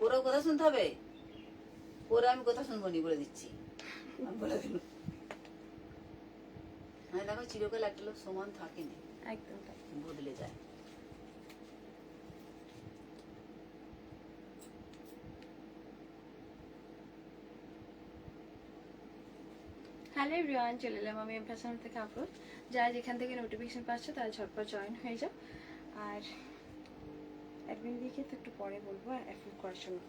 ওরাও কথা শুনতে হবে, ওরা আমি কথা শুনবো নি বলে দিচ্ছি, আমি বলে দিল। মানে দেখো চিরকাল একটা লোক সমান থাকে না, একদম তাই। বদলে যায়। হ্যালো এভরিওয়ান, চলে এলাম আমি ফ্যাশন থেকে আপলোড। যারা যেখান থেকে নোটিফিকেশন পাচ্ছ তারা ঝটপট জয়েন হয়ে যাও। আর অ্যাডমিন দিকে তো একটু পরে বলবো অ্যাপ্রুভ করার জন্য।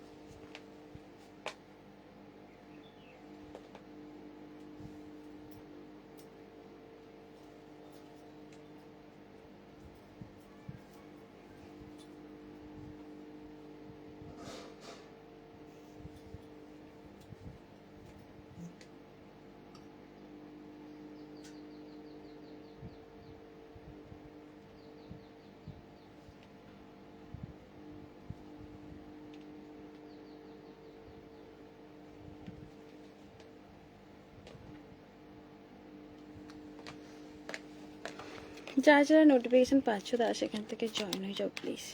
যারা যারা নোটিফিকেশান পাচ্ছ তারা সেখান থেকে জয়েন হয়ে যাও প্লিজ।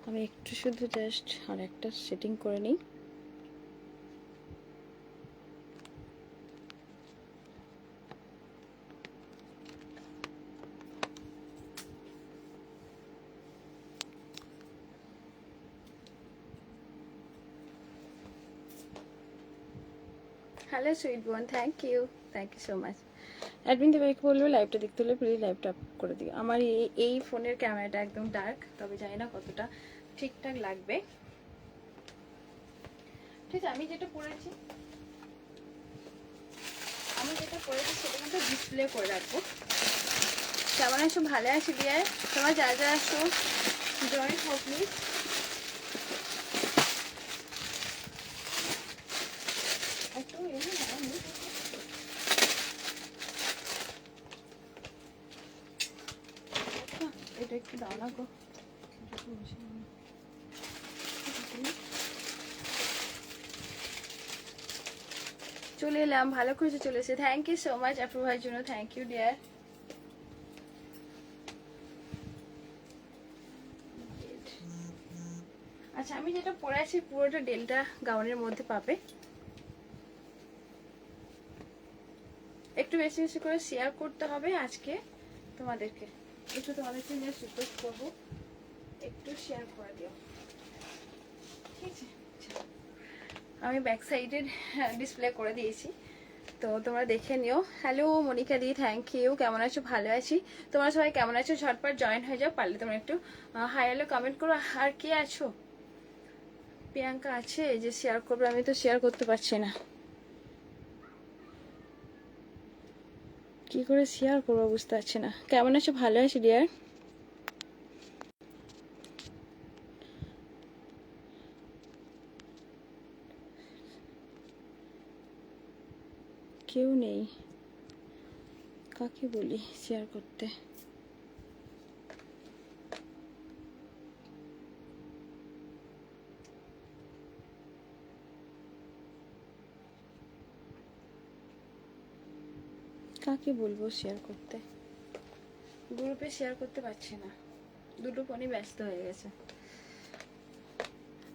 আমি একটু শুধু জাস্ট আর একটা সেটিং করে নিই। হ্যালো সুইট বোন, thank you so much. Admin দেবাইকে বলবো লাইভটা দেখতে হলে প্লিজ লাইভটা আপ করে দিও। আমার এই ফোনের ক্যামেরাটা একদম ডার্ক, তবে জানি না কতটা ঠিকঠাক লাগবে। ঠিক আছে, আমি যেটা পড়েছি সেটা কিন্তু ডিসপ্লে করে রাখবো। কেমন আছো? ভালো আছি দিয়ে তোমার যা যা আসো জয়েন হও প্লিজ। এটা একটু দাও না গো। চলে এলাম, ভালো করেছে চলেছে। Thank you so much approve হওয়ার জন্য, থ্যাংক ইউ ডিয়ার। আচ্ছা, আমি যেটা পরে আছি পুরোটা ডেল্টা গাউনের মধ্যে পাবে। একটু বেশি বেশি করে শেয়ার করতে হবে আজকে তোমাদেরকে জাস্ট রিকোয়েস্ট করবো, একটু শেয়ার করে দিও, ঠিক আছে? আমি ব্যাক সাইডের ডিসপ্লে করে দিয়েছি, তো তোমরা দেখে নিও। হ্যালো মনিকা দি, থ্যাংক ইউ। কেমন আছো? ভালো আছি। তোমরা সবাই কেমন আছো? ঝটপট জয়েন হয়ে যাও, পারলে তোমরা একটু হাই হ্যালো কমেন্ট করো। আর কে আছো? প্রিয়াঙ্কা আছে যে শেয়ার করবে, আমি তো শেয়ার করতে পারছি না, কি করে শেয়ার করবো বুঝতে পারছি না। কেমন আছো? ভালো আছি ডিয়ার। কেউ নেই, কাকে বলি শেয়ার করতে? কাকে বলবো শেয়ার করতে? গ্রুপে শেয়ার করতে পারছি না, দুটো ফোনই ব্যস্ত হয়ে গেছে।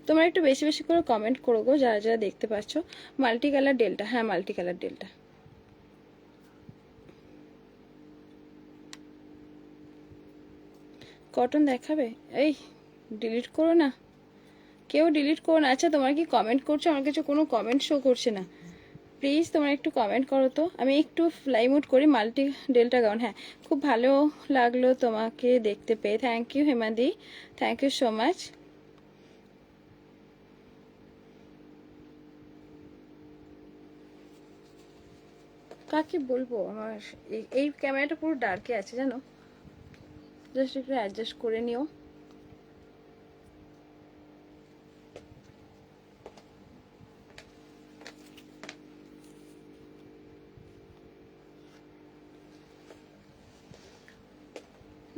তোমরা একটু বেশি বেশি করে কমেন্ট করো গো, যারা যারা দেখতে পাচ্ছ। মাল্টি কালার ডেল্টা, হ্যাঁ মাল্টি কালার ডেল্টা। কটন দেখাবে? এই ডিলিট করো না, কেউ ডিলিট করো না। আচ্ছা, তোমরা কি কমেন্ট করছো? আমার কাছে কোনো কমেন্ট শো করছে না। প্লিজ তোমরা একটু কমেন্ট করো তো। আমি একটু ফ্লাই মুড করি। মাল্টি ডেল্টা গাউন, হ্যাঁ খুব ভালো লাগলো তোমাকে দেখতে পেয়ে। থ্যাংক ইউ হেমাদি, থ্যাংক ইউ সো মাচ। কাকে বলবো? আমার এই ক্যামেরাটা পুরো ডার্কে আছে জানো, জাস্ট একটু অ্যাডজাস্ট করে নিও।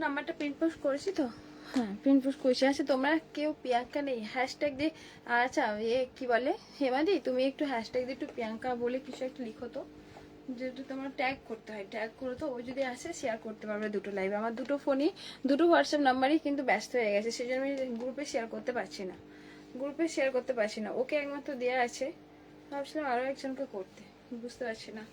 নাম্বারটা প্রিন্ট পোস্ট করেছি তো, হ্যাঁ প্রিন্ট পোস্ট করেছি। আচ্ছা, তোমরা কেউ প্রিয়াঙ্কা নেই হ্যাশট্যাগ দিয়ে, আচ্ছা কি বলে হেমাদি, তুমি একটু হ্যাশট্যাগ দিয়ে একটু প্রিয়াঙ্কা বলে কিছু একটা লিখো তো, যেহেতু তোমার ট্যাগ করতে হয়, ট্যাগ করো তো। ওই যদি আসে শেয়ার করতে পারবে দুটো লাইভ। আমার দুটো ফোনই দুটো হোয়াটসঅ্যাপ নাম্বারই কিন্তু ব্যস্ত হয়ে গেছে, সেই জন্য আমি গ্রুপে শেয়ার করতে পারছি না। গ্রুপে শেয়ার করতে পারছি না, ওকে একমাত্র দেওয়া আছে, ভাবছিলাম আরও একজনকে করতে, বুঝতে পারছি না।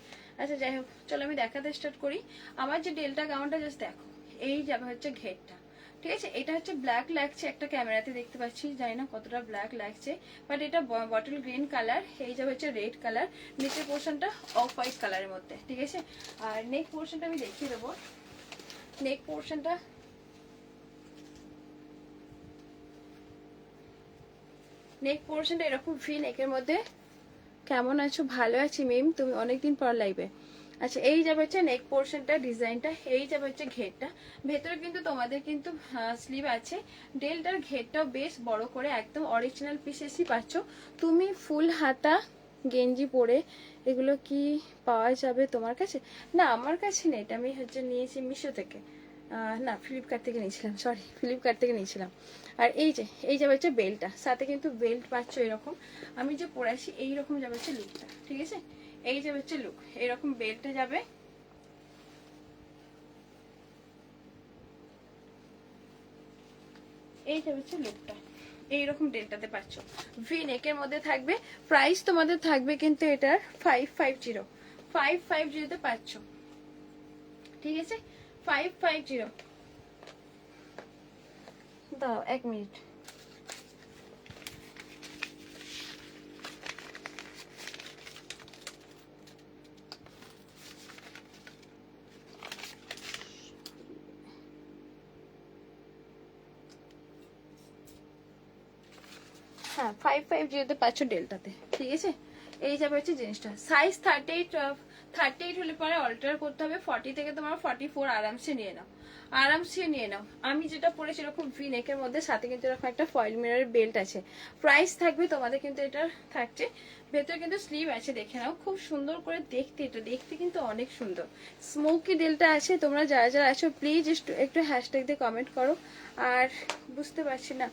আচ্ছা যাই হোক, চলো আমি দেখাতে স্টার্ট করি। আমার যে ডেল্টা গাউনটা জাস্ট দেখো, এই যাবে হচ্ছে ঘেরটা, ঠিক আছে। এটা হচ্ছে ব্ল্যাক লাগছে, একটা ক্যামেরাতে দেখতে পাচ্ছি, জানি না কতটা ব্ল্যাক লাগছে, বাট এটা বটল গ্রিন কালার, এই যাবে হচ্ছে রেড কালার, নিচের পোর্শনটা অফ হোয়াইট কালারের মধ্যে, ঠিক আছে। আর নেক পোর্শনটা আমি দেখিয়ে দেবো। নেক পোর্শনটা এরকম ভি নেকের মধ্যে। কেমন আছো? ভালো আছি মিম, তুমি অনেকদিন পর লাইভে। আচ্ছা, এই যাবে হচ্ছে নেক পোর্শনটা, ডিজাইনটা, এই যাবে হচ্ছে ঘেরটা। ভেতরে কিন্তু তোমাদের কিন্তু স্লিভ আছে, ডেলটার ঘেরটাও বেশ বড় করে একদম অরিজিনাল পিসেসই পাচ্ছ। তুমি ফুল হাতা গেঞ্জি পরে এগুলো কি পাওয়া যাবে তোমার কাছে? না, আমার কাছে নেই, এটা আমি হচ্ছে নিয়েছি মিশো থেকে, না ফ্লিপকার্ট থেকে নিয়েছিলাম, সরি ফ্লিপকার্ট থেকে নিয়েছিলাম। আর এই যাবে হচ্ছে বেল্টটা, সাথে কিন্তু বেল্ট পাচ্ছ এরকম, আমি যে পরে আসি এইরকম যাবে হচ্ছে লুকটা, ঠিক আছে। এই যাবে হচ্ছে লুক, এরকম বেল্টে যাবে, এই যাবে হচ্ছে লুকটা, এইরকম ডেল্টাতে পাচ্ছ, ভি নেকের মধ্যে থাকবে। প্রাইস তোমাদের থাকবে কিন্তু এটার 550 পাচ্ছ, ঠিক আছে। 550 দাও 1 মিনিট। হ্যাঁ 550 পাচ্ছ ডেল্টাতে, ঠিক আছে। এই যাবে হচ্ছে জিনিসটা, সাইজ 38 হলে পরে অল্টার করতে হবে, 40 থেকে তোমার 44 আরামসে নিয়ে নাও, আরামসে নিয়ে নাও। আমি যেটা পরেছি এরকম ভি নেকের মধ্যে, সাথে কিন্তু এরকম একটা ফয়েল মিররের বেল্ট আছে। প্রাইস থাকবে তোমাদের কিন্তু এটা থাকছে, ভেতরে কিন্তু স্লিভ আছে, দেখে নাও, খুব সুন্দর করে দেখতে, এটা দেখতে কিন্তু অনেক সুন্দর। স্মোকি ডেলটা আছে, তোমরা যারা যারা আছো প্লিজ একটু হ্যাশট্যাগ দিয়ে কমেন্ট করো। আর বুঝতে পারছি না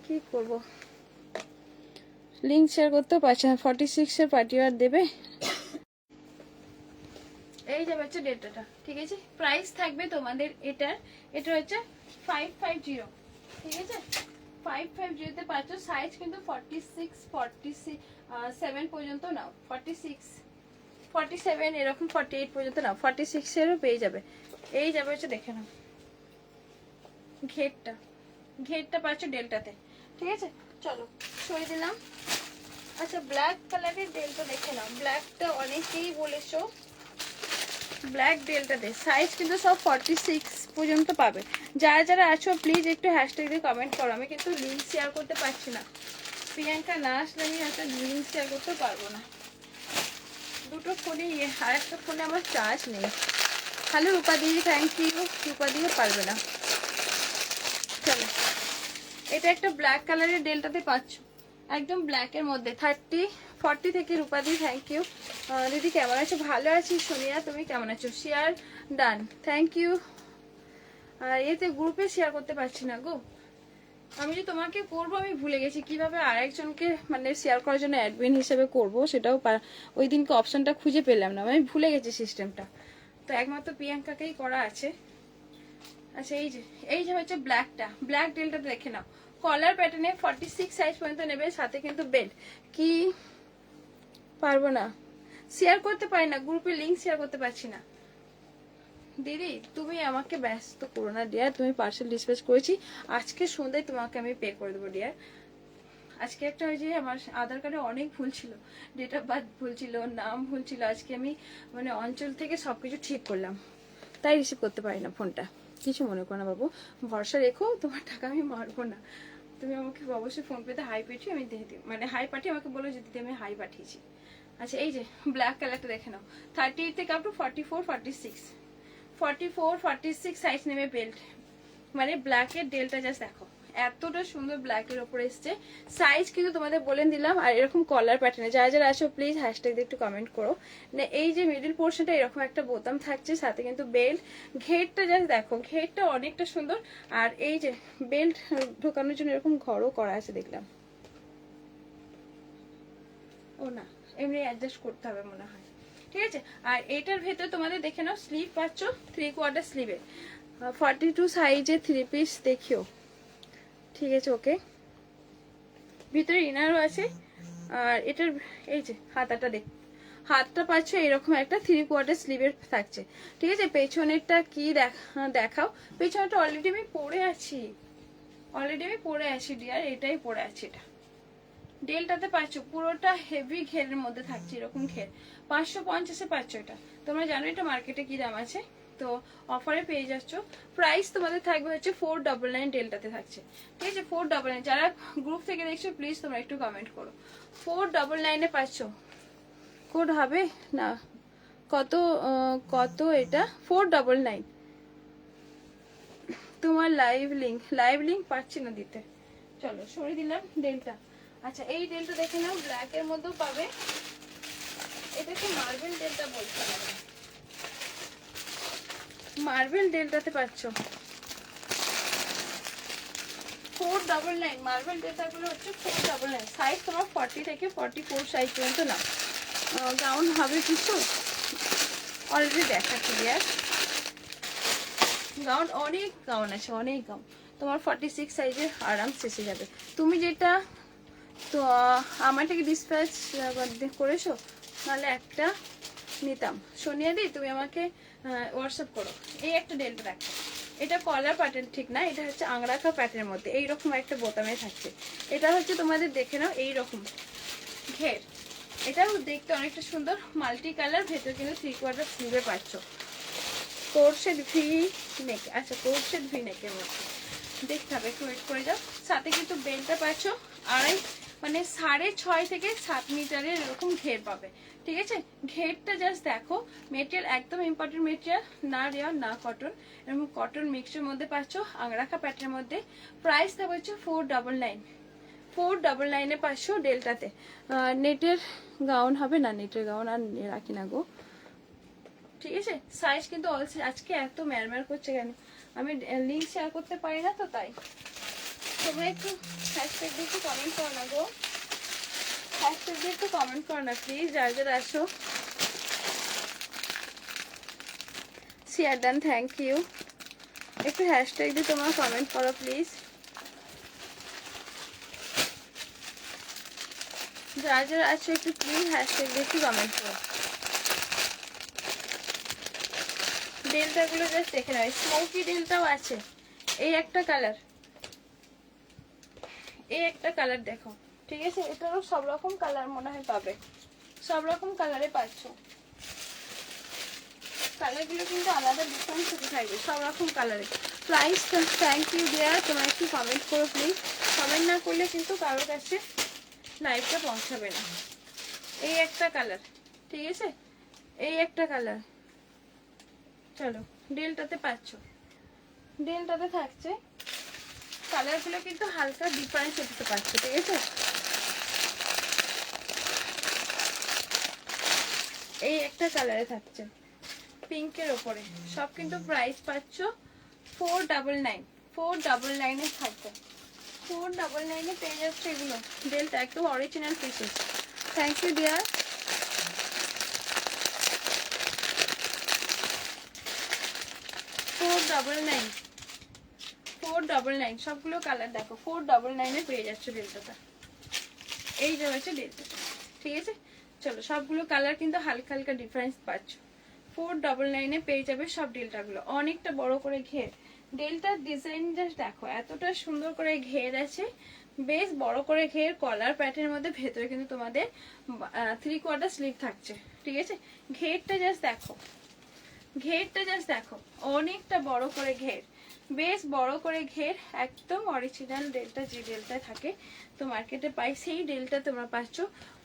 কি করব, লিঙ্ক শেয়ার করতেও পারছি না, 46 এর পার্টি ওয়ার দেবে। এই যাবে হচ্ছে ডেটাটা, ঠিক আছে। প্রাইস থাকবে তোমাদের এটার, এটা হচ্ছে 550, ঠিক আছে। 550 তে পাচ্ছ, সাইজ কিন্তু 47 পর্যন্ত নাও, 47 এরকম 48 পর্যন্ত নাও, 46 এরও পেয়ে যাবে। এই যাবে হচ্ছে দেখে নাও ঘেরটা পাচ্ছ ডেল্টাতে, ঠিক আছে। চলো সরিয়ে দিলাম। আচ্ছা, ব্ল্যাক কালারের ডেলটা দেখে নাও, ব্ল্যাকটা অনেকেই বলেছো, ব্ল্যাক ডেলটাতে সাইজ কিন্তু সব 46 পর্যন্ত পাবে। যারা যারা আছো প্লিজ একটু হ্যাশট্যাগ দিয়ে কমেন্ট করো, আমি কিন্তু লিঙ্ক শেয়ার করতে পারছি না, প্রিয়াঙ্কা না আসলে আমি একটা লিঙ্ক শেয়ার করতে পারবো না, দুটো ফোনে, আর একটা ফোনে আমার চার্জ নেই। হ্যালো রূপা দিদি, থ্যাংক ইউ। রূপা দিদিও পারবে না। চলো, এটা একটা ব্ল্যাক কালারের ডেলটাতে পাচ্ছ, একদম ব্ল্যাকের মধ্যে 40 থেকে। রূপাদি থ্যাংক ইউ। দিদি কেমন আছো? ভালো আছি। সোনিয়া তুমি কেমন আছো? Share done, thank you. আর এতে গ্রুপে শেয়ার করতে পারছি না গো, আমি যে তোমাকে করবো আমি ভুলে গেছি কিভাবে আরেকজনকে মানে শেয়ার করার জন্য অ্যাডমিন হিসেবে করব, সেটাও ওই দিনকে অপশনটা খুঁজে পেলাম না, আমি ভুলে গেছি সিস্টেমটা, তো একমাত্র প্রিয়াঙ্কাকেই করা আছে। আচ্ছা, এই যে হচ্ছে ব্ল্যাকটা, ব্ল্যাক ডেলটা দেখে নাও, কলার প্যাটার্নে 46 সাইজ পর্যন্ত নেবে, সাথে কিন্তু বেল্ট। কি পারবো না, শেয়ার করতে পারি না, গ্রুপে লিংক শেয়ার করতে পারছি না। দিদি তুমি আমাকে ব্যস্ত করো না ডিয়ার, তুমি পার্সেল ডিসপ্যাচ করেছি, আজকে সন্ধ্যায় তোমাকে আমি পে করে দেবো ডিয়ার। আজকে একটা ওই যে আমার আধার কার্ডে অনেক ভুল ছিল, ডেট অফ বার্থ ভুল ছিল, নাম ভুল ছিল, আজকে আমি মানে অঞ্চল থেকে সবকিছু ঠিক করলাম, তাই রিসিভ করতে পারি না ফোনটা, কিছু মনে করো না বাবু, ভরসা রেখো, তোমার টাকা আমি মারবো না। তুমি আমাকে অবশ্যই ফোন পেতে হাই পাঠিয়ে আমি দিয়ে দিই, মানে হাই পাঠিয়ে আমাকে বলো যে দিদি আমি হাই পাঠিয়েছি। আচ্ছা, এই যে ব্ল্যাক কালারটা দেখে নাও, 38 থেকে আপ টু 44 46 সাইজ নেমে বেল্ট, মানে ব্ল্যাকের ডেলটা জাস্ট দেখো, এতটা সুন্দর ব্ল্যাকের ওপর এসছে, সাইজ কিন্তু তোমাদের বলে দিলাম। আর এরকম কলার প্যাটার্নে যারা যারা আসো প্লিজ হ্যাশট্যাগ দিয়ে একটু কমেন্ট করো। না এই যে মিডিল পোর্শনটা এরকম একটা বোতাম থাকছে, সাথে কিন্তু বেল্ট, ঘেরটা জাস্ট দেখো, ঘেরটা অনেকটা সুন্দর। আর এই যে বেল্ট ঢোকানোর জন্য এরকম ঘরও করা আছে দেখলাম, ও না এমনি অ্যাডজাস্ট করতে হবে মনে হয়, ঠিক আছে। আর এটার ভেতরে তোমাদের দেখে নাও স্লিভ পাচ্ছ 3/4 স্লিভে, 42 সাইজে 3 পিস দেখিও, ঠিক আছে ওকে। ভিতরে ইনারও আছে। আর এটার এই যে হাতাটা হাতটা পাচ্ছ এরকম একটা 3/4 স্লিভের থাকছে, ঠিক আছে। পেছনেরটা কি দেখাও। পেছনেরটা অলরেডি আমি পরে আছি ডিয়ার, এটাই পরে আছি। এটা ডেলটাতে পাচ্ছ পুরোটা হেভি ঘেরের মধ্যে থাকছে, এরকম ঘের 550-এ পাচ্ছ। এটা তোমরা জানো এটা মার্কেটে কি দাম আছে, তো অফারে পেয়ে যাচ্ছ। প্রাইস তোমাদের থাকবে হচ্ছে 499 ডেলটাতে থাকছে, ঠিক আছে। 499, যারা গ্রুপ থেকে দেখছো প্লিজ তোমরা একটু কমেন্ট করো। 499-এ পাচ্ছ। কোড হবে না, কত এটা 499। তোমার লাইভ লিঙ্ক পাচ্ছি না দিতে, চলো সরিয়ে দিলাম ডেলটা। আচ্ছা এই ডেলটা দেখে নাও, ব্ল্যাক এর মধ্যেও পাবে। এটাকে মার্বেল ডেলটা বলতে হবে, মার্বেল ডেলটাতে পাচ্ছ 499। মার্বেল ডেলটা গুলো হচ্ছে 499। সাইজ তোমার 40 থেকে 44 সাইজ পর্যন্ত না। গাউন হবে কিছু অলরেডি দেখাচ্ছি ইয়ার। গাউন অনেক গাউন আছে, অনেক গাউন। তোমার 46 সাইজের আরাম শেষে যাবে। তুমি যেটা তো আমারটাকে ডিসপ্যাচ করেছো, নাহলে একটা নিতাম। সোনিয়া দি তুমি আমাকে হোয়াটসঅ্যাপ করো। এই একটা ডেলটা রাখো, এটা কলার প্যাটার্ন ঠিক না, এটা হচ্ছে আংরাখা প্যাটার্নের মধ্যে এইরকম একটা বোতামে থাকছে। এটা হচ্ছে তোমাদের দেখে নাও এইরকম ঘের, এটাও দেখতে অনেকটা সুন্দর, মাল্টি কালার। ভেতর কিন্তু 3/4 স্লিভে পাচ্ছ। কোর্সের ভি নেক, আচ্ছা কোর্সের ভি নেকের মধ্যে দেখতে হবে, একটু ওয়েট করে যাও। সাথে কিন্তু বেল্টটা পাচ্ছ 6.5 থেকে 7 মিটারের এরকম ঘের পাবে, ঠিক আছে। ঘেরটা জাস্ট দেখো, মেটেরিয়াল একদম ইম্পর্টেন্ট মেটেরিয়াল, না রেয়ার না কটন, এরকম কটন মিক্সের মধ্যে পাচ্ছ আংরাখা প্যাটার্নের মধ্যে। প্রাইসটা হচ্ছে 499। 499-এ পাচ্ছ ডেলটাতে। নেটের গাউন হবে না, নেটের গাউন আর রাখি না গো, ঠিক আছে। সাইজ কিন্তু আজকে এত ম্যারম্যার করছে কেন, আমি লিঙ্ক শেয়ার করতে পারি না তো তাই। তোমরা একটু হ্যাশট্যাগ দিয়ে একটু কমেন্ট করো না গো, হ্যাশট্যাগ দিয়ে একটু কমেন্ট করো না প্লিজ, যারা যারা আসো। Share done, thank you. একটু হ্যাশট্যাগ দিয়ে তোমরা কমেন্ট করো প্লিজ, যারা যারা আসো একটু প্লিজ হ্যাশট্যাগ দিয়ে একটু কমেন্ট করো। ডেলটাগুলো জাস্ট দেখে নাও, স্মোকি ডেলটাও আছে। এই একটা কালার, এই একটা কালার দেখো, ঠিক আছে। এটারও সব রকম কালার মনে হয় পাবে, সব রকম কালারে পাচ্ছ। কালারগুলো কিন্তু আলাদা ডিফারেন্স হতে থাকবে, সব রকম কালারে। প্রাইস থ্যাংক ইউ দেয়ার, তোমরা একটু কমেন্ট করো প্লিজ। কমেন্ট না করলে কিন্তু কারোর কাছে লাইভটা পৌঁছাবে না। এই একটা কালার, ঠিক আছে, এই একটা কালার। চলো ডেলটাতে পাচ্ছ, ডেলটাতে থাকছে। কালারগুলো কিন্তু হালকা ডিফারেন্স হতে পারছে, ঠিক আছে। এই একটা কালারে থাকছে পিঙ্কের ওপরে, সব কিন্তু প্রাইস পাচ্ছ 499। 499-এ থাকবে, 499-এ পেয়ে যাচ্ছে এগুলো। ডেলটা একদম original pieces. Thank you dear. 499, 499 সবগুলো কালার দেখো। 499-এ পেয়ে যাচ্ছে ডেলটাটা, এই যে হচ্ছে ডেলটাটা, ঠিক আছে। চলো সবগুলো কালার কিন্তু হালকা হালকা ডিফারেন্স পাচ্ছ। 499-এ পেয়ে যাবে সব ডেলটাগুলো। অনেকটা বড় করে ঘের, ডেলটার ডিজাইন জাস্ট দেখো, এতটা সুন্দর করে ঘের আছে, বেশ বড় করে ঘের, কলার প্যাটার্নের মধ্যে। ভেতরে কিন্তু তোমাদের 3/4 স্লিভ থাকছে, ঠিক আছে। ঘেরটা জাস্ট দেখো, ঘেরটা জাস্ট দেখো, অনেকটা বড় করে ঘের, বেশ বড় করে ঘের, একদম অরিজিনাল ডেলটা যে ডেলটা থাকে তো মার্কেটে পাই সেই ডেলটা তোমরা পাচ্ছ।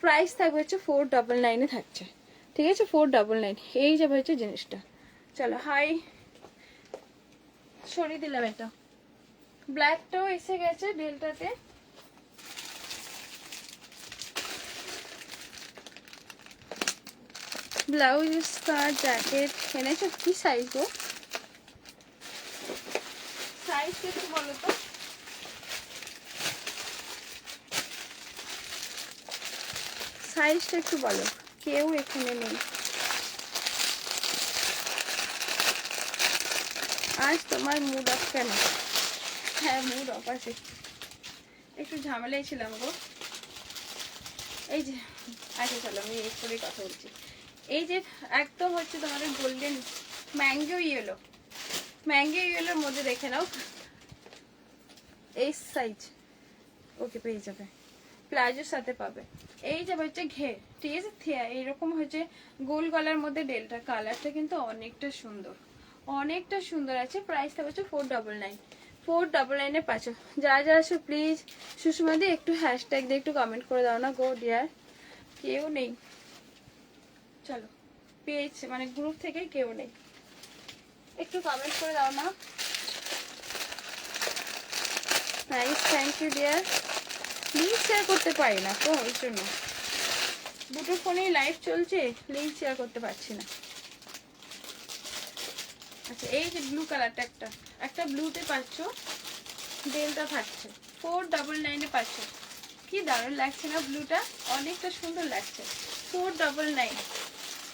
প্রাইস থাকবে হচ্ছে 499-এ থাকছে, ঠিক আছে। 499 এই যাবে হচ্ছে জিনিসটা। চলো হাই সরিয়ে দিলাম। এটা ব্ল্যাকটাও এসে গেছে ডেলটাতে। ব্লাউজ, স্কার্ট, জ্যাকেট এনেছো, কি সাইজ গো? সাইজ একটু বলো তো। সাইজটা একটু বলো, কেউ এখানে নেই আজ। তোমার মুড অফ কেন? হ্যাঁ মুড অফ আছে, একটু ঝামেলাই ছিলাম গো। এই যে আচ্ছা চলো আমি এই করে কথা বলছি। এই যে একদম হচ্ছে তোমাদের গোল্ডেন ম্যাঙ্গো ইয়েলো, ম্যাঙ্গো ইয়েলোর মধ্যে দেখে নাও এই সাইজ, ওকে পেয়ে যাবে, প্লাজোর সাথে পাবে। এই যাবে হচ্ছে ঘের, ঠিক আছে, এইরকম হচ্ছে গোল গলার মধ্যে ডেলটা, কালারটা কিন্তু অনেকটা সুন্দর, অনেকটা সুন্দর আছে। প্রাইসটা হচ্ছে 499, 499 পাচ্ছো। যারা যারা আসো প্লিজ সুষমা দি একটু হ্যাশট্যাগ দিয়ে একটু কমেন্ট করে দাও না গো ডিয়ার, কেউ নেই চলো পেজ মানে গ্রুপ থেকে কেউ নেই, একটু কমেন্ট করে দাও না। Nice, thank you dear. Link share করতে পারি না তো ওই জন্য, দুটো ফোনেই লাইভ চলছে, লিঙ্ক শেয়ার করতে পারছি না। আচ্ছা এই যে ব্লু কালারটা, একটা একটা ব্লুতে পাচ্ছ, ডেলটা থাকছে 499 পাচ্ছ। কি দারুণ লাগছে না ব্লুটা, অনেকটা সুন্দর লাগছে। 499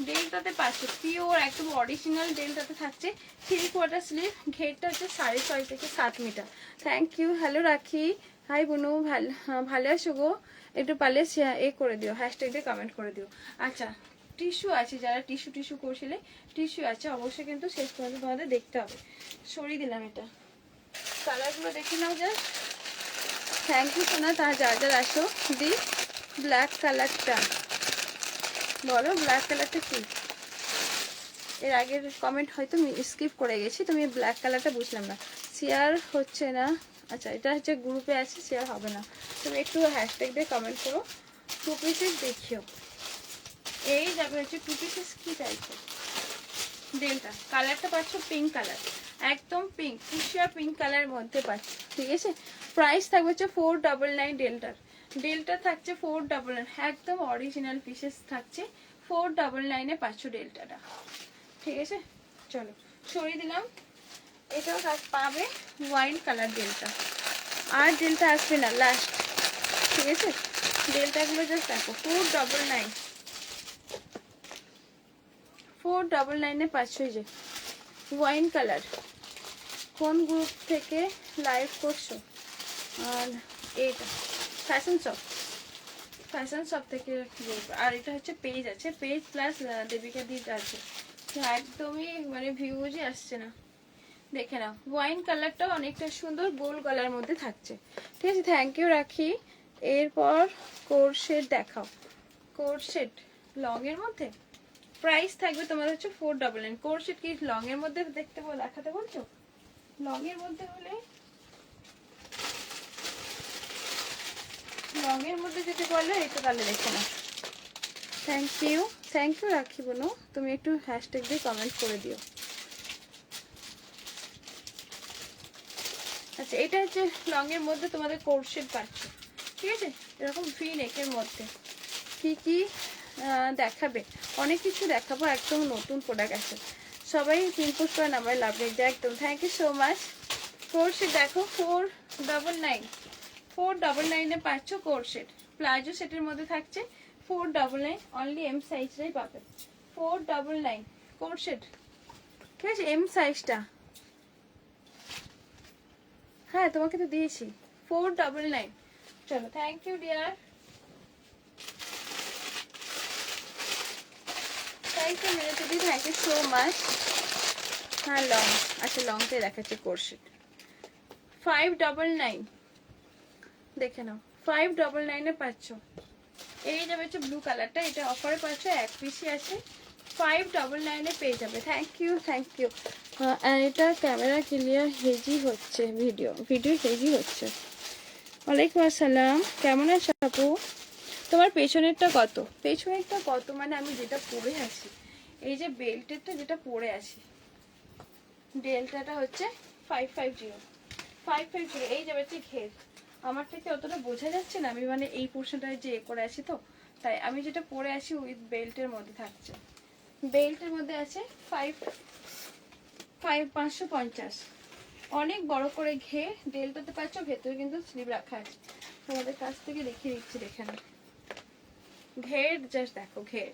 ডেলটাতে পাচ্ছ, পিওর একদম অরিজিনাল ডেলটাতে থাকছে। 3/4 স্লিভ, ঘেরটা হচ্ছে 6.5 থেকে 7 metre. Thank you. Hello Rakhi, hi Bunu, ভালো আছো গো? একটু পারলে এ করে দিও, হ্যাশট্যাগ দিয়ে কমেন্ট করে দিও। আচ্ছা টিস্যু আছে, যারা টিস্যু করছিলে টিস্যু আছে অবশ্যই, কিন্তু শেষ পর্যন্ত তোমাদের দেখতে হবে। সরিয়ে দিলাম এটা, কালারগুলো দেখে নাও জাস্ট। থ্যাংক ইউ সোনা। তার যার আসো দি ব্ল্যাক কালারটা বলো, ব্ল্যাক কালারটা কি? এর আগের কমেন্ট হয়তো স্কিপ করে গেছি, তুমি ব্ল্যাক কালারটা বুঝলাম না, শেয়ার হচ্ছে না। আচ্ছা এটা হচ্ছে গ্রুপে আছে, শেয়ার হবে না, তুমি একটু হ্যাশট্যাগ দিয়ে কমেন্ট করো। 2 পিসেস দেখিও, এই যাবে হচ্ছে 2 পিসেস কি চাইছো। ডেলটা কালারটা পাচ্ছ পিঙ্ক কালার, একদম পিঙ্ক, ফুসিয়া পিঙ্ক কালারের মধ্যে পাচ্ছ, ঠিক আছে। প্রাইস থাকবে হচ্ছে 499 ডেলটার, ডেলটা থাকছে 499, একদম অরিজিনাল পিসেস থাকছে 499 পাচ্ছ ডেলটাটা, ঠিক আছে। চলো সরিয়ে দিলাম, এটাও পাবে ওয়াইন কালার ডেলটা, আর ডেলটা আসবে না লাস্ট, ঠিক আছে। ডেলটাগুলো জাস্ট দেখো 499, 499 পাচ্ছ। এই যে ওয়াইন কালার, কোন গ্রুপ থেকে লাইভ করছো? আর এটা ফ্যাশন শপ থেকে গ্রুপ, আর এটা হচ্ছে পেজ আছে, পেজ প্লাস দেবিকা দিটা আছে, একদমই মানে ভিউজই আসছে না, দেখে নাও। ওয়াইন কালারটাও অনেকটা সুন্দর, গোল গলার মধ্যে থাকছে, ঠিক আছে। থ্যাংক ইউ রাখি। এরপর কোট সেট দেখাও, কোট সেট লং এর মধ্যে প্রাইস থাকবে তোমাদের হচ্ছে 499। কোট সেট কি লং এর মধ্যে দেখতে দেখাতে বলছো? লং এর মধ্যে হলে, লং এর মধ্যে যদি বলে এটা তাহলে দেখে না। থ্যাংক ইউ রাখি বোনো, তুমি একটু হ্যাশট্যাগ দিয়ে কমেন্ট করে দিও। আচ্ছা এটা হচ্ছে লং এর মধ্যে তোমাদের কোট সেট পাচ্ছ, ঠিক আছে, এরকম ভি নেকের মধ্যে। কি কি দেখাবে? অনেক কিছু দেখাবো, একদম নতুন প্রোডাক্ট আছে, সবাই পিনপোস্ট করে নাম্বার লাভ রেখে একদম। Thank you so much. Coat set দেখো 499 পাচ্ছ কোট সেট, প্লাজো সেটের মধ্যে থাকছে 499, অনলি এম সাইজটাই পাবে 499 কোট সেট, ঠিক আছে, এম সাইজটা। হ্যাঁ তোমাকে তো দিয়েছি 499। চলো thank you dear, thank you Minati দি, থ্যাংক ইউ সো মাচ। হ্যাঁ লং, আচ্ছা লংটাই দেখাচ্ছে কোর্সেট 599, দেখে নাও 599 পাচ্ছ। এই যাবে হচ্ছে ব্লু কালারটা, এটা অফারে পাচ্ছ, এক পিসই আছে, 599 পেয়ে যাবে। থ্যাংক ইউ এটা ক্যামেরা ক্লিয়ার হেজি হচ্ছে, ভিডিও হেজি হচ্ছে। ওয়ালাইকুম আসসালাম, কেমন আছো আপু? তোমার পেছনেরটা কত মানে আমি যেটা পরে আছি, এই যে বেল্টেরটা যেটা পরে আছি, ডেল্টাটা হচ্ছে 550, এই যাবে হচ্ছে ঘের। আমার থেকে অতটা বোঝা যাচ্ছে না, আমি মানে এই পোর্শনটায় যে করে আছি তো, তাই আমি যেটা পরে আছি উইথ বেল্টের মধ্যে থাকছে, বেল্টের মধ্যে আছে 550, অনেক বড় করে ঘের, ডেল্টাতে পাচ্ছ, ভেতরে কিন্তু স্লিভ রাখা আছে, তোমাদের কাছ থেকে দেখিয়ে দিচ্ছি, দেখে না ঘের, জাস্ট দেখো ঘের,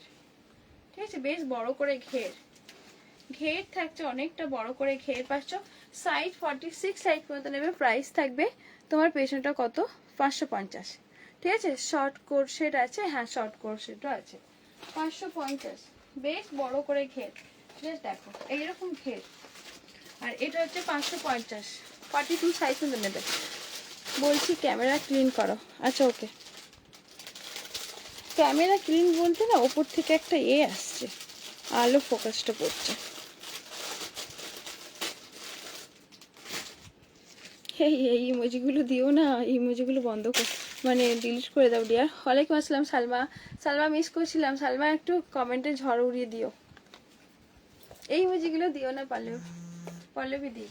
ঠিক আছে, বেশ বড় করে ঘের থাকছে, অনেকটা বড় করে ঘের পাচ্ছ। সাইজ 46 সাইজ পর্যন্ত নেবে, প্রাইস থাকবে তোমার পেছনটা কত 550, ঠিক আছে, শর্ট কোট সেট আছে, হ্যাঁ শর্ট কোট সেটও আছে। 550, বেশ বড় করে ঘের, বেশ দেখো এইরকম ঘের। আর এটা হচ্ছে 550, 42 সাইজ নেবে। বলছি ক্যামেরা ক্লিন করো। আচ্ছা ওকে, ক্যামেরা ক্লিন বলতে না ওপর থেকে একটা আসছে, আলো ফোকাসটা পড়ছে। এই ইমোজিগুলো দিও না, ইমোজিগুলো বন্ধ কর, মানে ডিলিট করে দাও ডিয়ার। ওয়ালাইকুম আসসালাম সালমা। সালমা মিস করছিলাম, সালমা একটু কমেন্টে ঝড় উড়িয়ে দিও। এই ইমোজিগুলো দিও না পারলেও, পল্লবী দি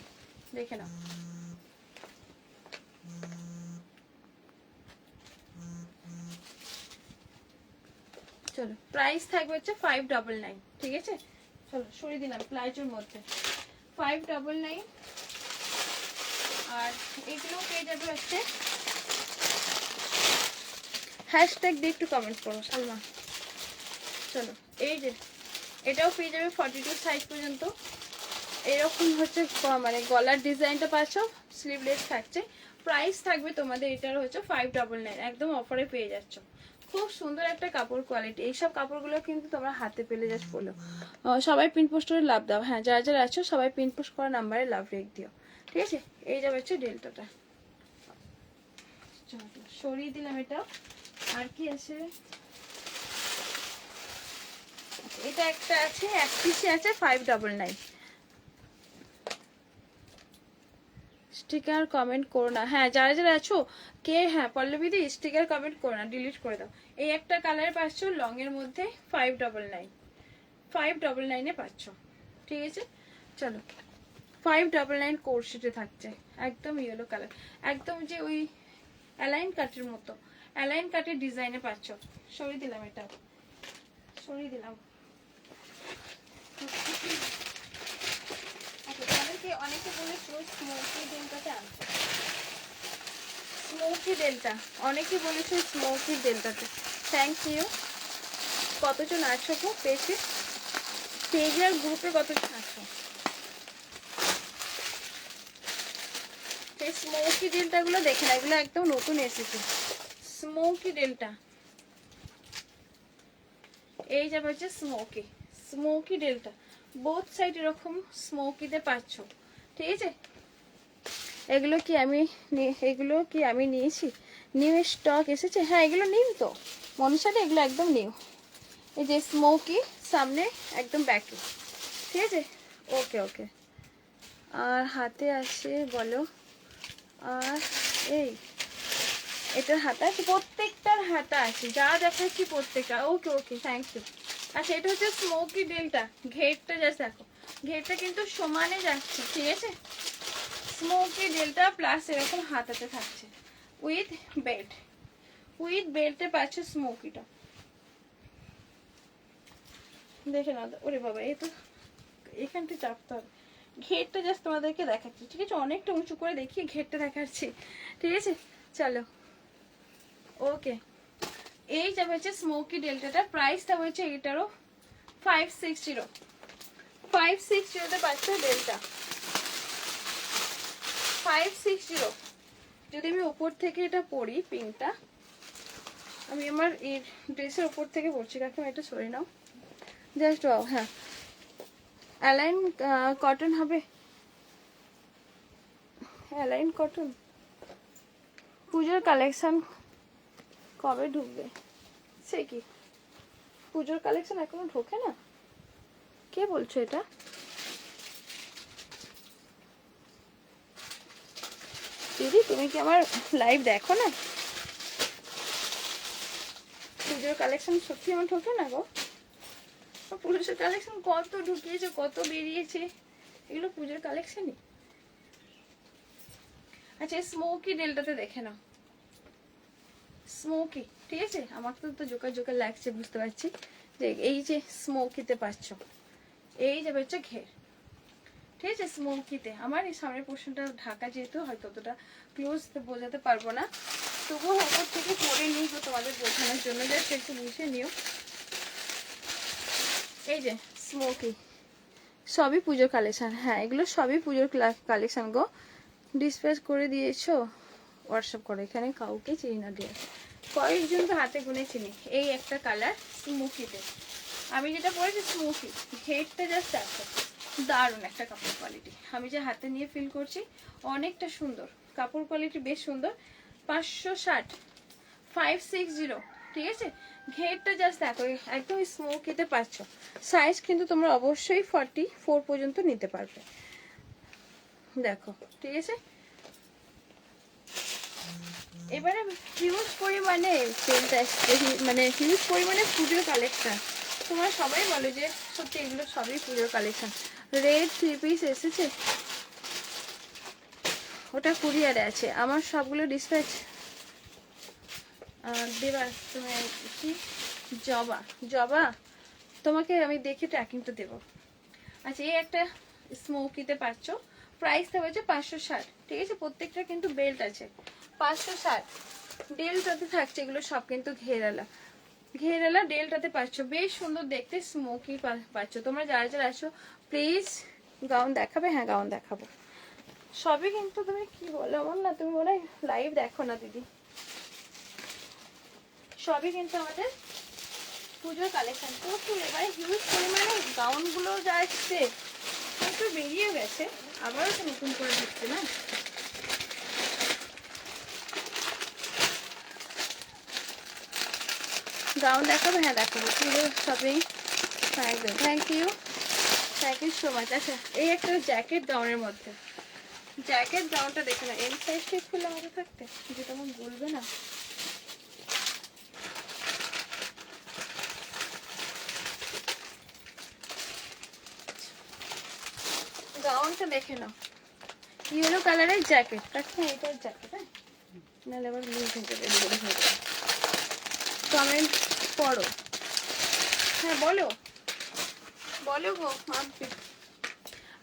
দেখে নাও। চলো প্রাইস থাকবে হচ্ছে 599, ঠিক আছে। চলো সরিয়ে দিলাম প্লাজোর মধ্যে 599। আর এগুলো পেয়ে যাবে হচ্ছে, হ্যাশট্যাগ দিয়ে একটু কমেন্ট করো সালমা। চলো এই যে এটাও পেয়ে যাবে 42 সাইজ পর্যন্ত। এরকম হচ্ছে মানে গলার ডিজাইনটা পাচ্ছ, স্লিভলেস থাকছে। প্রাইস থাকবে তোমাদের এটার হচ্ছে 599, একদম অফারে পেয়ে যাচ্ছ। খুব সুন্দর একটা কাপড় কোয়ালিটি। এইসব কাপড়গুলো কিন্তু তোমরা হাতে পেলে জাস্ট বলো। সবাই পিন পোস্ট করে লাভ দাও, হ্যাঁ যারা যারা আছো সবাই পিন পোস্ট করা নাম্বারে লাভ রেখ দিও, ঠিক আছে। এই যাবে হচ্ছে ডেল্টাটা, সরিয়ে দিলাম এটা। আর কি আছে, এটা একটা আছে, এক পিসে আছে 599। স্টিকার কমেন্ট করো না, হ্যাঁ যারা যারা আছো কে, হ্যাঁ পল্লবী দি স্টিকার কমেন্ট করো না, ডিলিট করে দাও। এই একটা কালারে পাচ্ছ লং এর মধ্যে 599, 599 পাচ্ছ, ঠিক আছে। চলো 599 কোর্সেটে থাকছে, একদম ইয়েলো কালার, একদম যে ওই অ্যালাইন কাটের মতো, অ্যালাইন কাটের ডিজাইনে পাচ্ছ। সরিয়ে দিলাম এটা, সরিয়ে দিলাম। অনেকে বলেছো স্মোকি ডেল্টাতে আনছো, স্মোকি ডেল্টা, অনেকে বলেছো স্মোকি ডেল্টাতে। Thank you. কতজন আছো গো পেজে, পেজে আর গ্রুপে কতজন আছো? এই স্মোকি ডেল্টাগুলো দেখে না, এগুলো একদম নতুন এসেছে স্মোকি ডেল্টা। এই যাবে হচ্ছে smoky, smoky delta both side এরকম স্মোকিতে পাচ্ছ, ঠিক আছে। এগুলো কি আমি নিয়েছি, নিউ স্টক এসেছে, হ্যাঁ এগুলো নিউ তো মনুষারে, এগুলো একদম নিউ। এই যে স্মোকি সামনে একদম ব্যাকে, ঠিক আছে। ওকে ওকে। আর হাতে আছে বলো, আর এই এটার হাতা আছে, প্রত্যেকটার হাতা আছে, যা দেখাচ্ছি প্রত্যেকটা। ওকে ওকে থ্যাংক ইউ। আচ্ছা এটা হচ্ছে স্মোকি ডেল্টা, ঘেরটা জাস্ট দেখো, ঘেরটা কিন্তু সমানে যাচ্ছে, ঠিক আছে। স্মোকি ডেল্টা প্লাস এরকম হাতাতে থাকছে উইথ বেল্ট, উইথ বেল্টে পাচ্ছে স্মোকিটা, দেখে না। ওরে বাবা এই তো এখানটা চাপতে হবে। ঘেরটা জাস্ট তোমাদেরকে দেখাচ্ছি, ঠিক আছে, অনেকটা উঁচু করে দেখিয়ে ঘেরটা দেখাচ্ছি, ঠিক আছে। চলো ওকে। এই যাবে হচ্ছে স্মোকি ডেল্টাটা, প্রাইসটা হচ্ছে এটারও 560, 560 পাচ্ছ ডেল্টা, 560। যদি আমি উপর থেকে এটা পরি পিঙ্কটা, আমি আমার এই ড্রেসের উপর থেকে পরছি, কাকিমা এটা সরে নাও জাস্ট। হ্যাঁ অ্যালাইন কটন হবে, অ্যালাইন কটন। পুজোর কালেকশন কবে ঢুকবে? সে কি পুজোর কালেকশন এখনো ঢোকে না? কে বলছো এটা? দিদি তুমি কি আমার লাইভ দেখো না? পুজোর কালেকশন সত্যি আমার ঢোকে না গো। পুজোর কালেকশন কত ঢুকিয়েছে, কত বেরিয়েছে, এগুলো পুজোর কালেকশনই। আচ্ছা স্মোকি ডেল্টাতে দেখে নাও, স্মোকি, ঠিক আছে। আমার তো জোকার জোকার লাগছে বুঝতে পারছি। যে এই যে স্মোকিতে পাচ্ছ, এই যাবে হচ্ছে ঘের, ঠিক আছে। স্মোকিতে আমার এই সামনের পোর্শনটা ঢাকা, যেহেতু হয়তো অতটা ক্লোজ বোঝাতে পারবো না, তবুও ওপর থেকে পরে নিই তো তোমাদের বোঝানোর জন্য, জাস্ট একটু বুঝে নিও। এই যে স্মোকি সবই পুজোর কালেকশন, হ্যাঁ এগুলো সবই পুজোর কালেকশন গো। ডিসপ্যাচ করে দিয়েছো, হোয়াটসঅ্যাপ করো, এখানে কাউকে চিনি না দিয়ে, কয়েকজন তো হাতে গুনে চিনি। এই একটা কালার স্মোকিতে, আমি যেটা পরেছি স্মোকি, ঘেরটা জাস্ট দেখো, দারুণ একটা কাপড় কোয়ালিটি। আমি যে হাতে নিয়ে ফিল করছি অনেকটা সুন্দর, কাপড় কোয়ালিটি বেশ সুন্দর। 560, 560, ঠিক আছে। ঘেরটা জাস্ট দেখো, একদম স্মোকিতে পাচ্ছ। সাইজ কিন্তু তোমরা অবশ্যই 44 পর্যন্ত নিতে পারবে, দেখো, ঠিক আছে। এবারে হিউজ পরিমাণে সেলটা আসছে, মানে হিউজ পরিমাণে পুজোর কালেকশন। তোমরা সবাই বলো যে সত্যি এগুলো সবই পুজোর কালেকশন। রেড 3 পিস এসেছে, ওটা কুরিয়ারে আছে, আমার সবগুলো ডিসপ্যাচ দেবার। তুমি কি জবা, জবা তোমাকে আমি দেখে ট্র্যাকিংটা দেবো। আচ্ছা, এই একটা স্মোকিতে পাচ্ছ, প্রাইসটা হয়েছে 560, ঠিক আছে। প্রত্যেকটা কিন্তু বেল্ট আছে, 560 ডেলটাতে থাকছে। এগুলো সব কিন্তু ঘেরালা, ঘেরালা ডেলটাতে পাচ্ছ, বেশ সুন্দর দেখতে স্মোকি পাচ্ছ। তোমরা যারা যারা আসো প্লিজ, গাউন দেখাবে? হ্যাঁ গাউন দেখাবো। সবই কিন্তু, তুমি কি বলো আমার না, তুমি মনে হয় লাইভ দেখো না দিদি। সবই কিন্তু আমাদের পুজোর কালেকশন প্রচুর। এবারে হিউজ পরিমাণে গাউনগুলো যা এসছে, একটু বেরিয়ে গেছে, আবারও তো নতুন করে দিচ্ছে না। গাউন দেখাবো? হ্যাঁ দেখাবো। পুজো শপিং, একদম। Thank you, thank you so much. আচ্ছা, এই একটা জ্যাকেট গাউনের মধ্যে, জ্যাকেট গাউনটা দেখে না, এম সাইজটা খুলে আমাকে থাকতে, যেটা আমার বলবে না। গাউনটা দেখে নাও, ইয়েলো কালারের জ্যাকেট। আচ্ছা, এটার জ্যাকেট, হ্যাঁ, নাহলে আবার লুজ হয়ে যাবে, কমেন্ট পড়ো। হ্যাঁ বলো, বলো গো।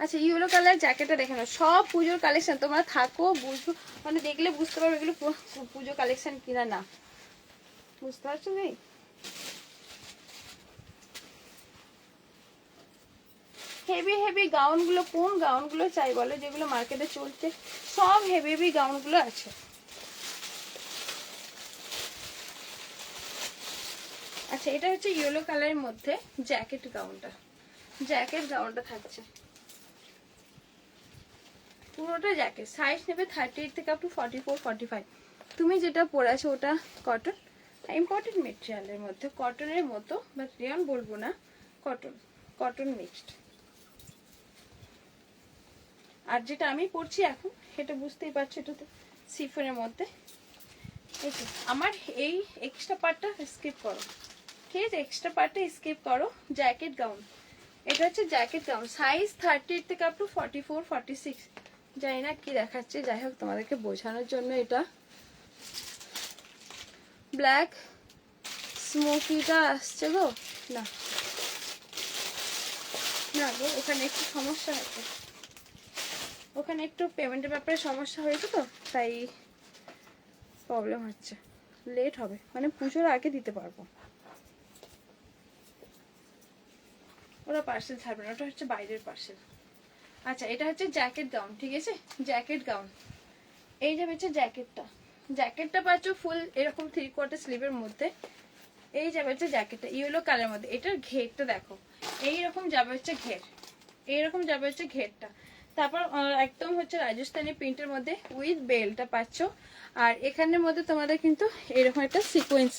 আচ্ছা, ইয়েলো কালার জ্যাকেটটা দেখে নাও, সব পুজোর কালেকশন। তোমরা থাকো, বুঝবো, মানে দেখলে বুঝতে পারবে এগুলো পুজো কালেকশন কিনা না, বুঝতে পারছো কি? হেভি হেভি গাউনগুলো, কোন গাউনগুলো চাই বলো, যেগুলো মার্কেটে চলছে, সব হেভি হেভি গাউনগুলো আছে। আচ্ছা, এটা হচ্ছে ইয়েলো কালারের মধ্যে জ্যাকেট গাউনটা, জ্যাকেট গাউনটা থাকছে পুরোটা জ্যাকেট। সাইজ নেবে 38 থেকে আপ টু 44, 45। তুমি যেটা পরে আছো ওটা কটন, ইম্পর্টেন্ট মেটেরিয়ালের মধ্যে, কটনের মতো, বাট রিয়ন বলবো না, কটন, কটন মিক্সড। আর যেটা আমি পরছি এখন, সেটা বুঝতেই পারছো, এটা তো সিফনের মধ্যে। এই তো আমার এই এক্সট্রা পার্টটা স্কিপ করো, ঠিক আছে, এক্সট্রা পার্টটা স্কিপ করো। জ্যাকেট গাউন, এটা হচ্ছে জ্যাকেট গাউন, সাইজ 38 থেকে আপ টু 44, 46। জানি না কি দেখাচ্ছে, যাই হোক তোমাদেরকে বোঝানোর জন্য। এটা ব্ল্যাক স্মোকিটা আসছে গো, না না গো, ওখানে একটু সমস্যা হয়েছে, ওখানে একটু পেমেন্টের ব্যাপারে সমস্যা হয়েছে, তো তাই প্রবলেম হচ্ছে, লেট হবে, মানে পুজোর আগে দিতে পারবো। ওরা পার্সেল ছাড়বে না, ওটা হচ্ছে বাইরের পার্সেল। আচ্ছা, এটা হচ্ছে জ্যাকেট গাউন, ঠিক আছে, জ্যাকেট গাউন। এই যে হচ্ছে জ্যাকেটটা, জ্যাকেটটা পাচ্ছ ফুল এরকম 3/4 স্লিভের মধ্যে। এই যাবে হচ্ছে জ্যাকেটটা ইয়েলো কালারের মধ্যে। এটার ঘেরটা দেখো, এইরকম যাবে হচ্ছে ঘের, এইরকম যাবে হচ্ছে ঘেরটা। তারপর একদম হচ্ছে রাজস্থানি প্রিন্টের মধ্যে উইথ বেলটা পাচ্ছ। আর এখানের মধ্যে তোমাদের কিন্তু এরকম একটা সিকোয়েন্স,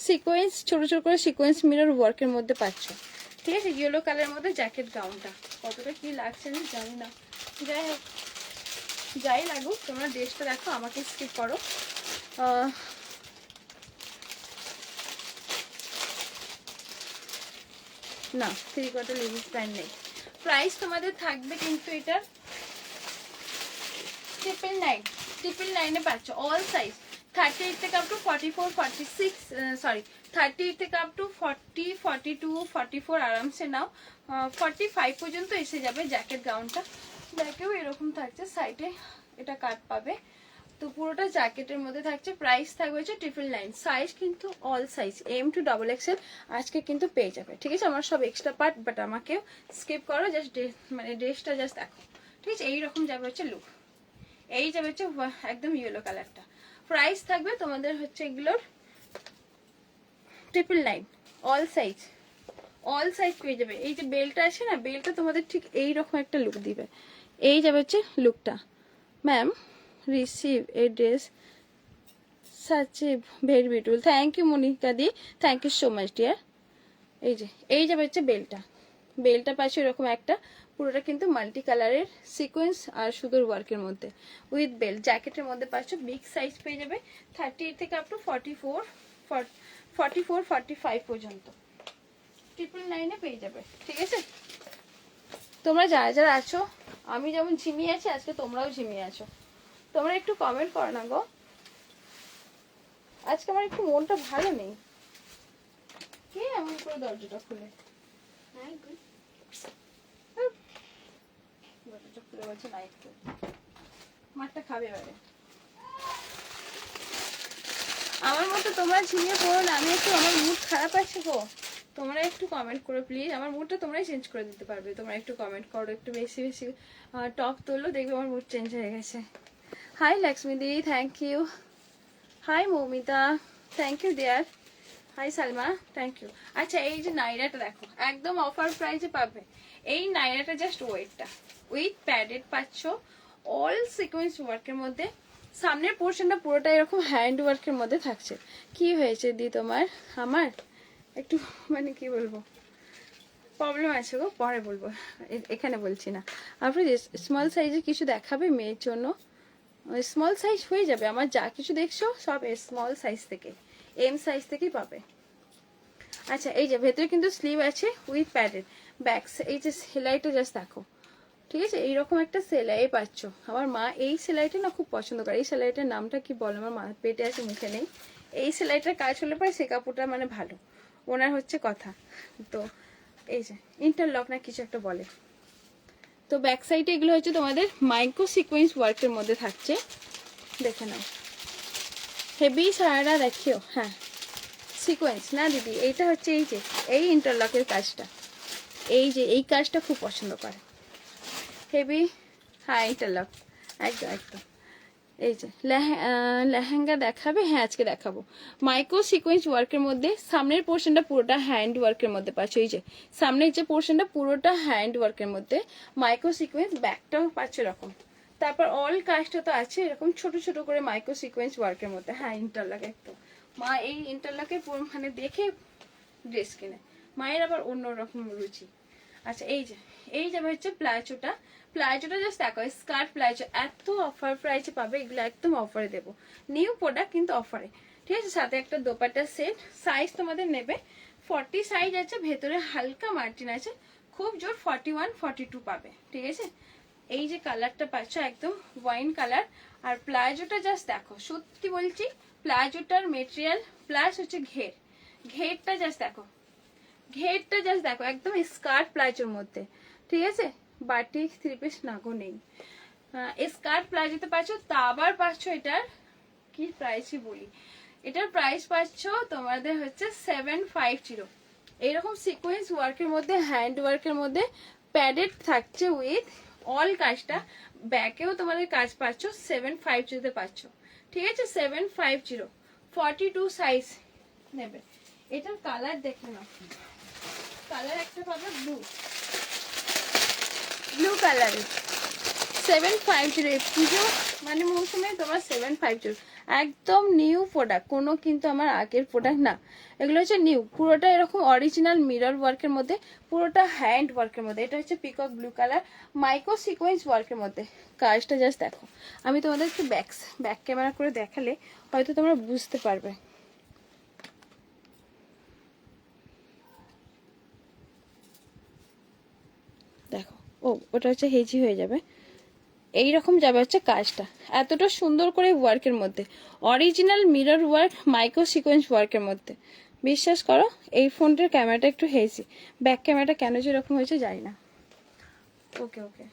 সিকোয়েন্স ছোট ছোট করে সিকোয়েন্স মিরর ওয়ার্কের মধ্যে পাচ্ছ, ঠিক আছে। ইয়েলো কালারের মধ্যে জ্যাকেট গাউনটা কতটা কি লাগছে আমি জানি না, যাই হোক, যাই লাগুক, তোমরা ড্রেসটা দেখো, আমাকে স্কিপ করো। না, 3/4 লেডিস প্যান্ট নেই। প্রাইস তোমাদের থাকবে কিন্তু এটার 999 পাচ্ছ, অল সাইজ 38 থেকে আপ টু 44, 46, সরি 38 থেকে আপ টু 40, 42, 44 আরামসে নাও, 45 পর্যন্ত এসে যাবে। জ্যাকেট গাউনটা দেখেও এরকম থাকছে, সাইডে এটা কাট পাবে, তো পুরোটা জ্যাকেটের মধ্যে থাকছে। প্রাইস থাকবে হচ্ছে 999, সাইজ কিন্তু all size M to XXL আজকে কিন্তু পেয়ে যাবে, ঠিক আছে। আমার সব এক্সট্রা পার্ট, বাট আমাকেও স্কিপ করো, জাস্ট মানে ড্রেসটা জাস্ট দেখো, ঠিক আছে। এইরকম যাবে হচ্ছে লুক, এই যাবে হচ্ছে একদম ইয়েলো কালারটা। প্রাইস থাকবে তোমাদের হচ্ছে এগুলোর 999 অল সাইজ, অল সাইজ পেয়ে যাবে। এই যে বেলটা আছে না, বেলটা তোমাদের ঠিক এই রকম একটা লুক দিবে। এই যাবে হচ্ছে লুকটা। Ma'am receive a dress such a very beautiful, thank you Monika দি, thank you so much dear. এই যে এই যাবে হচ্ছে বেলটা, বেলটা পাশে এরকম একটা, পুরোটা কিন্তু মাল্টি কালারের সিকোয়েন্স আর সুতোর ওয়ার্কের মধ্যে উইথ বেল। জ্যাকেটের মধ্যে পাচ্ছ, বিগ সাইজ পেয়ে যাবে 38 থেকে আপ টু 44 45 পর্যন্ত 999 পেয়ে যাবে। ঠিক আছে, তোমরা যারা যারা আছো, আমি যেমন ঝিমিয়ে আছি আজকে তোমরাও ঝিমিয়ে আছো, তোমরা একটু কমেন্ট করো না গো। আজকে আমার একটু মনটা ভালো নেই। কে এমন করে দরজাটা খুলে দরজাটা খুলে বলছে না একটু মারটা খাবে এবারে। আমার মতো তোমরা ঝিমিয়ে পড়ো না, আমি একটু, আমার মুড খারাপ আছে গো। তোমরা একটু কমেন্ট করো প্লিজ, আমার মুডটা তোমরাই চেঞ্জ করে দিতে পারবে। তোমরা একটু কমেন্ট করো, একটু বেশি বেশি টপ তুললো, দেখবে আমার মুড চেঞ্জ হয়ে গেছে। হাই লক্ষ্মী দি, thank you. Hi Moumita, thank you dear. Hi Salma, thank you. আচ্ছা, এই যে নাইরাটা দেখো, একদম অফার প্রাইসে পাবে। এই নাইরাটা জাস্ট ওয়েটটা উইথ প্যাডেড পাচ্ছ, অল সিকোয়েন্স ওয়ার্কের মধ্যে। সামনের পোর্শনটা পুরোটা এরকম হ্যান্ড ওয়ার্কের মধ্যে থাকছে। কি হয়েছে দি তোমার? আমার একটু মানে কি বলবো, প্রবলেম আছে গো, পরে বলবো, এখানে বলছি না। আপনি স্মল সাইজের কিছু দেখাবে মেয়ের জন্য? স্মল সাইজ হয়ে যাবে, আমার যা কিছু দেখছো সব স্মল সাইজ থেকে, এম সাইজ থেকেই পাবে। আচ্ছা, এই যে ভেতরে কিন্তু স্লিভ আছে উইথ প্যাডেড ব্যাকস। এই যে সেলাইটা জাস্ট দেখো, ঠিক আছে, এইরকম একটা সেলাই পাচ্ছ। আমার মা এই সেলাইটা না খুব পছন্দ করে। এই সেলাইটার নামটা কি বলে, আমার মা পেটে আছে মুখে নেই। এই সেলাইটার কাজ হলে পরে সে কাপড়টা মানে ভালো, ওনার হচ্ছে কথা। তো এই যে ইন্টারলক না কিছু একটা বলে। তো ব্যাক সাইডে এগুলো হচ্ছে তোমাদের মাইক্রো সিকোয়েন্স ওয়ার্কের মধ্যে থাকছে, দেখে নাও। হেভি সারারা দেখিও, হ্যাঁ সিকোয়েন্স না দিদি, এইটা হচ্ছে এই যে এই ইন্টারলকের কাজটা, এই যে এই কাজটা খুব পছন্দ করে। হেভি, হ্যাঁ ইন্টারলক, একদম একদম। এই যে লেহেঙ্গা দেখাবে? হ্যাঁ আজকে দেখাবো। মাইক্রো সিকোয়েন্স ওয়ার্কের মধ্যে সামনের পোর্শনটা পুরোটা হ্যান্ড ওয়ার্কের মধ্যে পাচ্ছ। এই যে সামনের যে পোর্শনটা পুরোটা হ্যান্ড ওয়ার্কের মধ্যে মাইক্রো সিকোয়েন্স, ব্যাকটাও পাচ্ছ এরকম। তারপর অল কাজটা তো আছে এরকম ছোট ছোট করে মাইক্রো সিকোয়েন্স ওয়ার্কের মধ্যে। হ্যাঁ ইন্টারলক একদম, মা এই ইন্টারলকের মানে দেখে ড্রেস কিনে, মায়ের আবার অন্যরকম রুচি। আচ্ছা, এই যাবে হচ্ছে প্লাজোটা। প্লাজোটা জাস্ট দেখো, স্কার্ট প্লাজো, এত অফার প্রাইসে পাবে এগুলো, একদম অফারে দেবো। নিউ প্রোডাক্ট কিন্তু অফারে, ঠিক আছে। সাথে একটা দোপাট্টা সেট। সাইজ তোমাদের নেবে 40 সাইজ আছে, ভেতরে হালকা মার্জিন আছে, খুব জোর 41 42 পাবে, ঠিক আছে। এই যে কালারটা পাচ্ছ একদম ওয়াইন কালার। আর প্লাজোটা জাস্ট দেখো, সত্যি বলছি প্লাজোটার মেটেরিয়াল প্লাস হচ্ছে ঘেরটা জাস্ট দেখো, ঘেরটা জাস্ট দেখো, একদম স্কার্ট প্লাজোর মধ্যে, ঠিক আছে। বাটিক থ্রি পিস নাগো নেই, স্কার্ট প্লাজোতে পাচ্ছ। তা আবার পাচ্ছ এটার কি প্রাইসই বলি, এটার প্রাইস পাচ্ছ তোমাদের হচ্ছে 750। এইরকম সিকোয়েন্স ওয়ার্কের মধ্যে, হ্যান্ড ওয়ার্কের মধ্যে প্যাডেড থাকছে উইথ অল কাজটা। ব্যাকেও তোমাদের কাজ পাচ্ছ, 750 পাচ্ছ, ঠিক আছে। 750, 42 সাইজ নেবে। এটার কালার দেখে নাও, কালার একটা পাবে ব্লু কালারের। 750 পুজো মানে মৌসুমে তোমার 750, একদম নিউ প্রোডাক্ট, কোনো কিন্তু আমার আগের প্রোডাক্ট না। এগুলো হচ্ছে নিউ, পুরোটা এরকম অরিজিনাল মিরর ওয়ার্কের মধ্যে, পুরোটা হ্যান্ড ওয়ার্কের মধ্যে। এটা হচ্ছে peacock blue colour, micro sequence ওয়ার্কের মধ্যে। কাজটা জাস্ট দেখো, আমি তোমাদের একটু ব্যাক ক্যামেরা করে দেখালে হয়তো তোমরা বুঝতে পারবে। দেখো, ও ওটা হচ্ছে হেজি হয়ে যাবে, এইরকম যাবে হচ্ছে কাজটা, এতটা সুন্দর করে ওয়ার্কের মধ্যে, original mirror work micro sequence ওয়ার্কের মধ্যে। বিশ্বাস করো এই ফোনটার ক্যামেরাটা একটু হেজি, ব্যাক ক্যামেরাটা কেন যে এরকম হয়েছে জানি না। ওকে ওকে,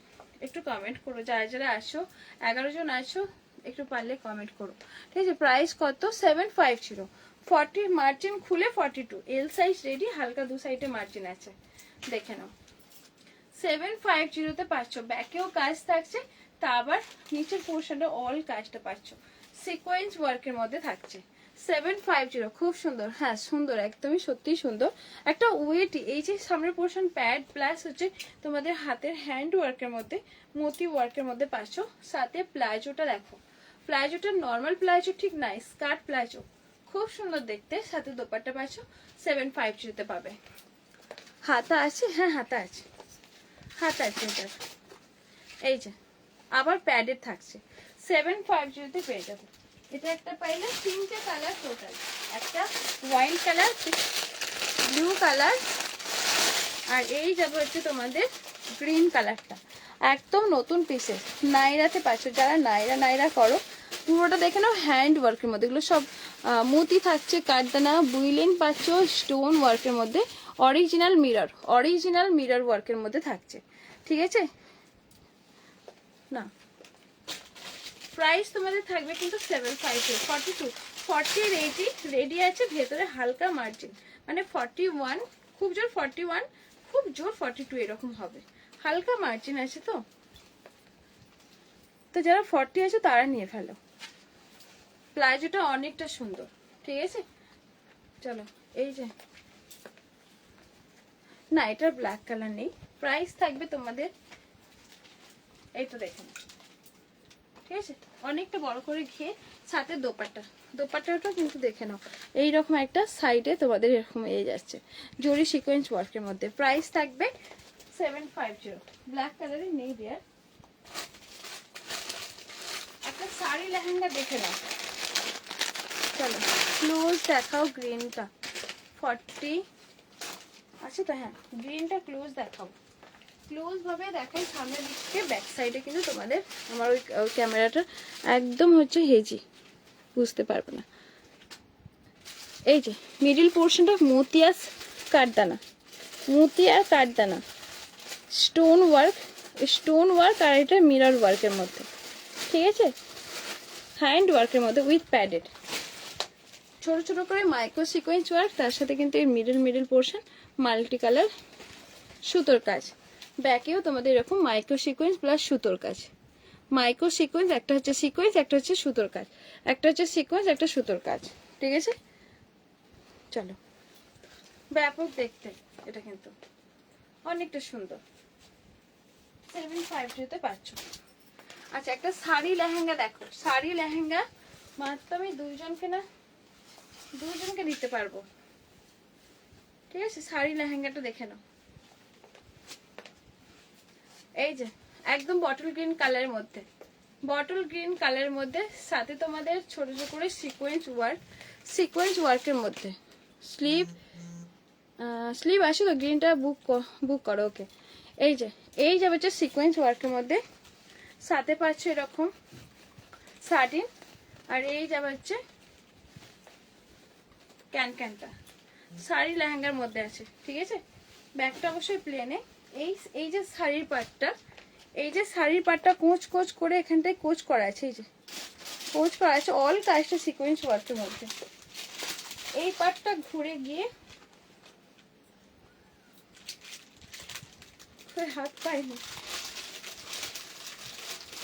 একটু কমেন্ট করো যারা যারা আসো, 11 জন আসো, একটু পারলে কমেন্ট করো, ঠিক আছে। প্রাইস কত? 750, 40 মার্জিন খুলে 42, এল সাইজ রেডি, হালকা দু সাইডে মার্জিন আছে, দেখে নাও। 750 পাচ্ছ, ব্যাকেও কাজ থাকছে, তা আবার নিচের পোর্শনটা অল কাজটা পাচ্ছ, সিকোয়েন্স ওয়ার্কের মধ্যে থাকছে। 750 খুব সুন্দর, হ্যাঁ সুন্দর, একদমই সত্যি সুন্দর। একটা ওয়েট, এই যে সামনের পোর্শন প্যাড প্লাস হচ্ছে তোমাদের হাতের হ্যান্ড ওয়ার্কের মধ্যে মতি ওয়ার্কের মধ্যে পাচ্ছ। সাথে প্লাজোটা দেখো, প্লাজোটা নর্মাল প্লাজো ঠিক নাই, স্কার্ট প্লাজো, খুব সুন্দর দেখতে। সাথে দোপাট্টা পাচ্ছ 750 পাবে। হাতা আছে, হ্যাঁ হাতা আছে, হাতা আছে এটার। এই যে আবার প্যাডেড থাকছে, 750 পেয়ে যাবে। এটা একটা পাইলে, তিনটে কালার টোটাল, একটা ওয়াইন কালার, ব্লু কালার, আর এই যাবে হচ্ছে তোমাদের গ্রিন কালারটা, একদম নতুন পিসেস। নাইরাতে পাচ্ছ, যারা নাইরা নাইরা করো পুরোটা দেখে নাও, হ্যান্ড ওয়ার্কের মধ্যে এগুলো সব মতি থাকছে, কাঠদানা বুইলিং পাচ্ছ, স্টোন ওয়ার্কের মধ্যে, অরিজিনাল মিরর ওয়ার্কের মধ্যে থাকছে, ঠিক আছে না। প্রাইস তোমাদের থাকবে কিন্তু 750, 42, 40 রেডি রেডি আছে, ভেতরে হালকা মার্জিন, মানে 41 খুব জোর, 41 খুব জোর, 42 এরকম হবে, হালকা মার্জিন আছে। তো তো যারা 40 আছে তারা নিয়ে ফেলো। প্লাজোটা অনেকটা সুন্দর, ঠিক আছে। চলো এই যে, না এটা ব্ল্যাক কালার নেই। প্রাইস থাকবে তোমাদের, এইটা দেখুন, ঠিক আছে, অনেকটা বড় করে ঘিয়ে, সাথে দোপাট্টাটা কিন্তু দেখে নাও, এইরকম একটা সাইডে তোমাদের এরকম এই যাচ্ছে জরি সিকোয়েন্স ওয়ার্কের মধ্যে। প্রাইস থাকবে 750। ব্ল্যাক কালারের নেই দেয়ার। একটা শাড়ি লেহেঙ্গা দেখে নাও, চলো ক্লোজ দেখাও গ্রিনটা, 40 আছে তো, হ্যাঁ গ্রিনটা ক্লোজ দেখাও, ক্লোজ ভাবে দেখাই সামনের দিকে। ব্যাক সাইডে কিন্তু তোমাদের আমার ওই ক্যামেরাটা একদম হচ্ছে হেজি, বুঝতে পারবে না। এই যে মিডিল পোর্শনটা মতিয়াস কাঠদানা, মতিয়ার কাঠদানা, স্টোন ওয়ার্ক, আর এটা মিরর ওয়ার্কের মধ্যে, ঠিক আছে, হ্যান্ড ওয়ার্কের মধ্যে উইথ প্যাডেড, ছোট ছোট করে মাইক্রো সিকোয়েন্স ওয়ার্ক, তার সাথে কিন্তু এই মিডল পোর্শন মাল্টি কালার সুতোর কাজ। ব্যাকেও তোমাদের এরকম মাইক্রো সিকোয়েন্স প্লাস সুতোর কাজ, মাইক্রো সিকোয়েন্স, একটা হচ্ছে সিকোয়েন্স, একটা হচ্ছে সুতোর কাজ, একটা হচ্ছে সিকোয়েন্স, একটা সুতোর কাজ, ঠিক আছে। চলো ব্যাপক দেখতে, এটা কিন্তু অনেকটা সুন্দর, 750 পাচ্ছ। আচ্ছা একটা শাড়ি লেহেঙ্গা দেখো, শাড়ি লেহেঙ্গা মাত্র আমি দুজনকে দিতে পারবো, ঠিক আছে। শাড়ি লেহেঙ্গাটা দেখে নাও, এই যে একদম বটল গ্রিন কালারের মধ্যে, সাথে তোমাদের ছোট ছোট করে সিকোয়েন্স ওয়ার্কের মধ্যে স্লিভ আসে তো, গ্রিনটা বুক করো, ওকে। এই যাবে হচ্ছে সিকোয়েন্স ওয়ার্কের মধ্যে, সাথে পাচ্ছ এরকম সাটিন, আর এই যাবে হচ্ছে ক্যানটা শাড়ি লেহেঙ্গার মধ্যে আছে, ঠিক আছে। ব্যাগটা অবশ্যই প্লেনে। এই যে শাড়ির পাটটা কোচ করে এখানটায় কোচ করা আছে, এই যে কোচ করা আছে, অল কাজটা সিকোয়েন্স ওয়ার্কের মধ্যে। এই পাটটা ঘুরে গিয়ে হাত পাইনি,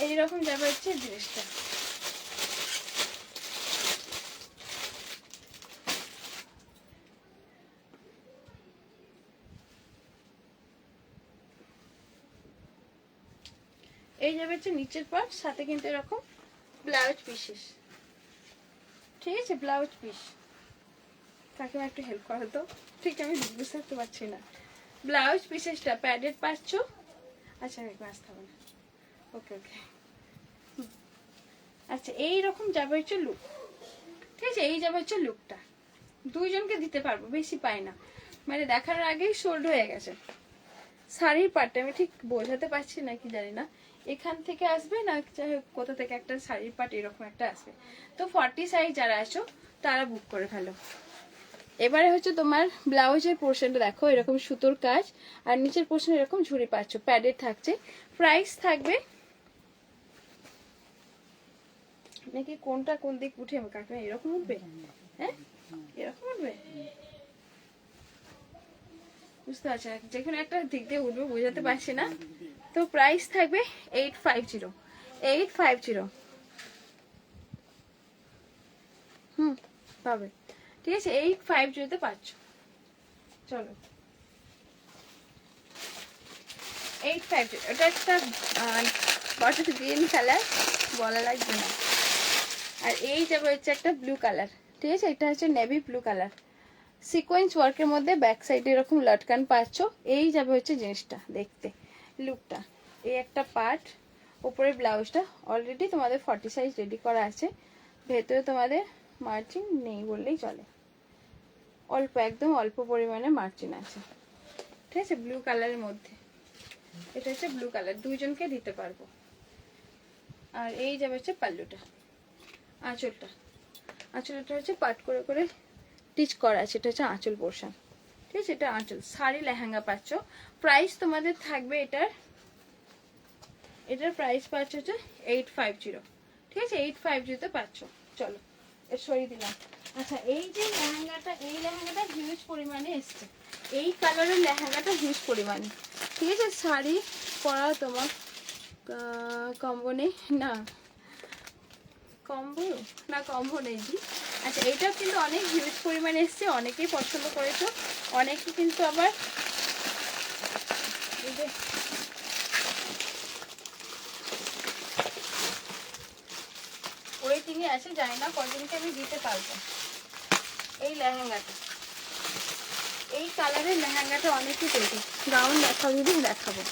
এইরকম যাবে হচ্ছে ড্রেসটা, এই যাবে হচ্ছে নিচের পার্ট, সাথে কিন্তু এরকম ব্লাউজ পিসেস, ঠিক আছে, ব্লাউজ পিস। কাকিমা একটু হেল্প করো তো, ঠিক আমি বুঝতে পারছি না। ব্লাউজ পিসেসটা প্যাডেড পাচ্ছ, আচ্ছা আমি আসতে হবে না, ওকে। আচ্ছা এইরকম যাবে হচ্ছে লুক, ঠিক আছে, এই যাবে হচ্ছে লুকটা। দুইজনকে দিতে পারবো, বেশি পাই না, মানে দেখার আগেই সোল্ড হয়ে গেছে। শাড়ির পাটটা আমি ঠিক বোঝাতে পারছি না কি জানি না, এখান থেকে আসবে না কোথা থেকে একটা শাড়ির পাট এরকম একটা আসবে। তো 40 সাইজ যারা আছো তারা বুক করে ফেলো। এবারে হচ্ছে তোমার ব্লাউজের পোর্শনটা দেখো, এরকম সুতোর কাজ, আর নিচের পোর্শন এরকম ঝুড়ি পাচ্ছ, প্যাডেড থাকছে। প্রাইস থাকবে নাকি কোনটা কোন দিক উঠে কাকিমা এরকম উঠবে, হ্যাঁ এরকম উঠবে, বুঝতে পারছি না, যেখানে একটা দিক দিয়ে উঠবে বোঝাতে পারছি না। তো প্রাইস থাকবে 850। পাবে, ঠিক আছে? 850 পাচ্ছ। চলো 850, এটা একটা বটল গ্রিন কালার, বলা লাগবে না। আর এই যাবে হচ্ছে একটা ব্লু কালার, ঠিক আছে? এটা হচ্ছে নেভি ব্লু কালার, সিকোয়েন্স ওয়ার্কের মধ্যে ব্যাক সাইডে এরকম লটকান পাচ্ছ। এই যাবে হচ্ছে জিনিসটা দেখতে, লুকটা। এই একটা পার্ট, উপরে ব্লাউজটা অলরেডি তোমাদের 40 সাইজ রেডি করা আছে। ভেতরে তোমাদের মার্জিন নেই বললেই চলে, অল্প, একদম অল্প পরিমাণে মার্জিন আছে, ঠিক আছে? ব্লু কালারের মধ্যে, এটা হচ্ছে ব্লু কালার, দুইজনকে দিতে পারবো। আর এই যাবে হচ্ছে পাল্লুটা, আঁচলটা। আঁচলটা হচ্ছে পাট করে করে স্টিচ করা আছে, এটা হচ্ছে আঁচল পোর্শন, ঠিক আছে? এটা আঁচল। শাড়ি লেহেঙ্গা পাচ্ছ। প্রাইস তোমাদের থাকবে এটার প্রাইস পাচ্ছ হচ্ছে 850, ঠিক আছে? 850 পাচ্ছ। চলো এর সরিয়ে দিলাম। আচ্ছা, এই যে লেহেঙ্গাটা, এই লেহেঙ্গাটা হিউজ পরিমাণে এসছে। এই কালারের লেহেঙ্গাটা হিউজ পরিমাণে, ঠিক আছে? শাড়ি পরা তোমার কম্বো নেই না, কম্বো নেই জি। আচ্ছা, এইটাও কিন্তু অনেক হিউজ পরিমাণে এসছে, অনেকেই পছন্দ করেছো, অনেকে কিন্তু আবার এই যে ওয়েটিং এ আছে, জানি না কতদিনকে আমি দিতে পারবো। এই লেহেঙ্গাটা, এই কালারের লেহেঙ্গাটা অনেকেই পেয়েছে। গাউন দেখাও যদি দেখাবো,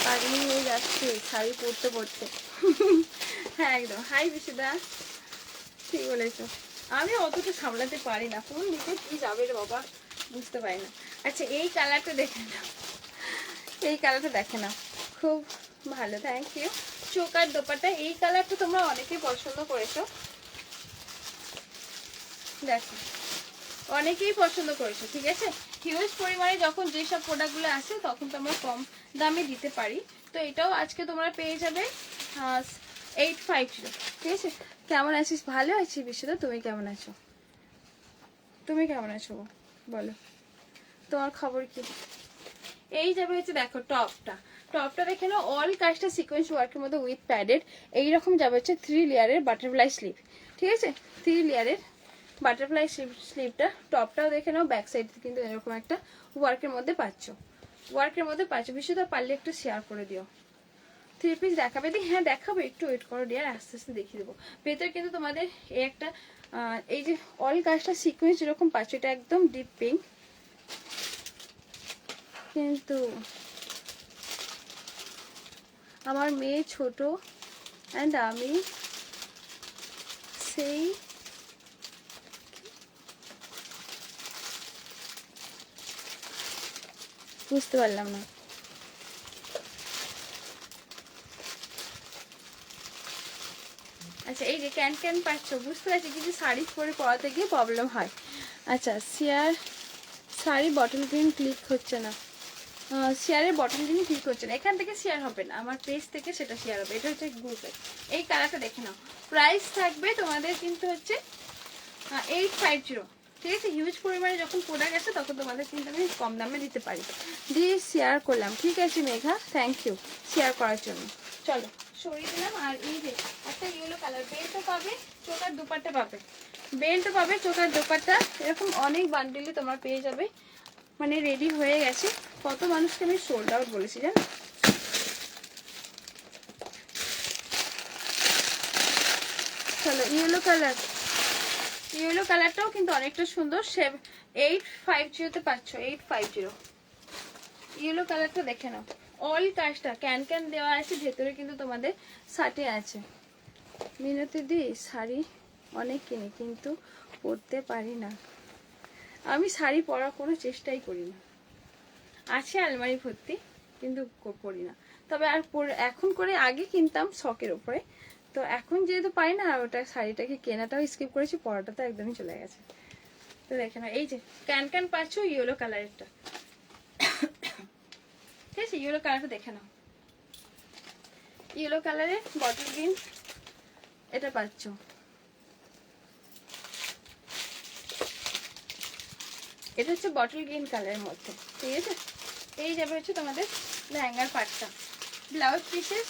পাগলি হয়ে যাচ্ছে শাড়ি পরতে পরতে। হ্যাঁ একদম। হাই বিশুদা, ঠিক বলেছো। আমি অতটা সামলাতে পারি না, কোন দিকে কি যাবে রে বাবা বুঝতে পারি না। আচ্ছা, এই কালারটা দেখে নাও, এই কালারটা দেখে নাও, খুব ভালো, থ্যাংক ইউ। চোকার দোপাট্টা, এই কালারটা তোমরা অনেকেই পছন্দ করেছো, দেখো অনেকেই পছন্দ করেছো, ঠিক আছে? হিউজ পরিমাণে যখন যেসব প্রোডাক্টগুলো আসে তখন তো আমরা কম দামে দিতে পারি। তো এটাও আজকে তোমরা পেয়ে যাবে 850, ঠিক আছে? কেমন আছিস? ভালো আছি বিশ্বদা, তুমি কেমন আছো? তুমি কেমন আছো বলো, তোমার খবর কি? এই যাবে হচ্ছে দেখো টপটা দেখে নাও, অল কাজটা সিকোয়েন্স ওয়ার্কের মধ্যে উইথ প্যাডেড। এইরকম যাবে হচ্ছে 3 লেয়ারের বাটারফ্লাই স্লিভ, ঠিক আছে? 3 লেয়ারের বাটারফ্লাই স্লিভটা। টপটাও দেখে নাও, ব্যাক সাইড কিন্তু এরকম একটা ওয়ার্কের মধ্যে পাচ্ছ, বিশ্বদা পারলে একটু শেয়ার করে দিও। 3 পিস দেখাবে দি? হ্যাঁ দেখাবো, একটু ওয়েট করো ডিয়ার, আস্তে আস্তে দেখিয়ে দেবো। ভেতরে কিন্তু তোমাদের এই একটা এই যে অল কাজটা সিকোয়েন্স যেরকম পাচ্ছ, এটা একদম ডিপ পিঙ্ক, কিন্তু আমার মেয়ে ছোট অ্যান্ড আমি সেই বুঝতে পারলাম না। আচ্ছা, এই যে ক্যান পাচ্ছ, বুঝতে পারছি, কিন্তু শাড়ি পরে পরাতে গিয়ে প্রবলেম হয়। আচ্ছা, শাড়ি বটল গ্রিন ক্লিক হচ্ছে না, শেয়ারের বটল গ্রিন ক্লিক হচ্ছে না, এখান থেকে শেয়ার হবে না, আমার পেজ থেকে সেটা শেয়ার হবে। এটা হচ্ছে গ্রুপে। এই কালারটা দেখে নাও, প্রাইস থাকবে তোমাদের কিন্তু হচ্ছে 850, ঠিক আছে? হিউজ পরিমাণে যখন প্রোডাক্ট আসে তখন তোমাদের কিন্তু আমি কম দামে দিতে পারি। দিয়ে শেয়ার করলাম, ঠিক আছে মেঘা, থ্যাংক ইউ শেয়ার করার জন্য। চলো সরিয়ে দিলাম। আর এই যে একটা ইয়েলো কালার, বেল্টও পাবে, চোকার দুপাট্টা পাবে, বেল্টও পাবে, চোকার দুপাট্টা, এরকম অনেক বান্ডিলে তোমরা পেয়ে যাবে। মানে রেডি হয়ে গেছে, কত মানুষকে আমি সোল্ড আউট বলেছি জানো। চলো ইয়েলো কালারটাও কিন্তু অনেকটা সুন্দর, 850 পাচ্ছ, 850। ইয়েলো কালারটা দেখে নাও, অল কাজটা ক্যান দেওয়া আছে, ভেতরে কিন্তু তোমাদের শাড়ি আছে। মিনতি দি, শাড়ি অনেক কিনি কিন্তু পরতে পারি না, আমি শাড়ি পরার কোনো চেষ্টাই করি না, আছে আলমারি ভর্তি কিন্তু পরি না। তবে আর এখন করে, আগে কিনতাম শখের উপরে, তো এখন যেহেতু পাই না, ওটা শাড়িটাকে কেনাটাও স্কিপ করেছি, পরাটা তো একদমই চলে গেছে। তো দেখে না, এই যে ক্যান পাচ্ছ ইয়েলো কালারেরটা, ঠিক আছে? ইয়েলো কালারটা দেখে নাও, ইয়েলো কালারের বটল গ্রিন এটা পাচ্ছ। এটা হচ্ছে বটল গ্রিন কালারের মধ্যে, ঠিক আছে? এই যাবে হচ্ছে তোমাদের লেহেঙ্গার পাটটা। ব্লাউজ পিসেস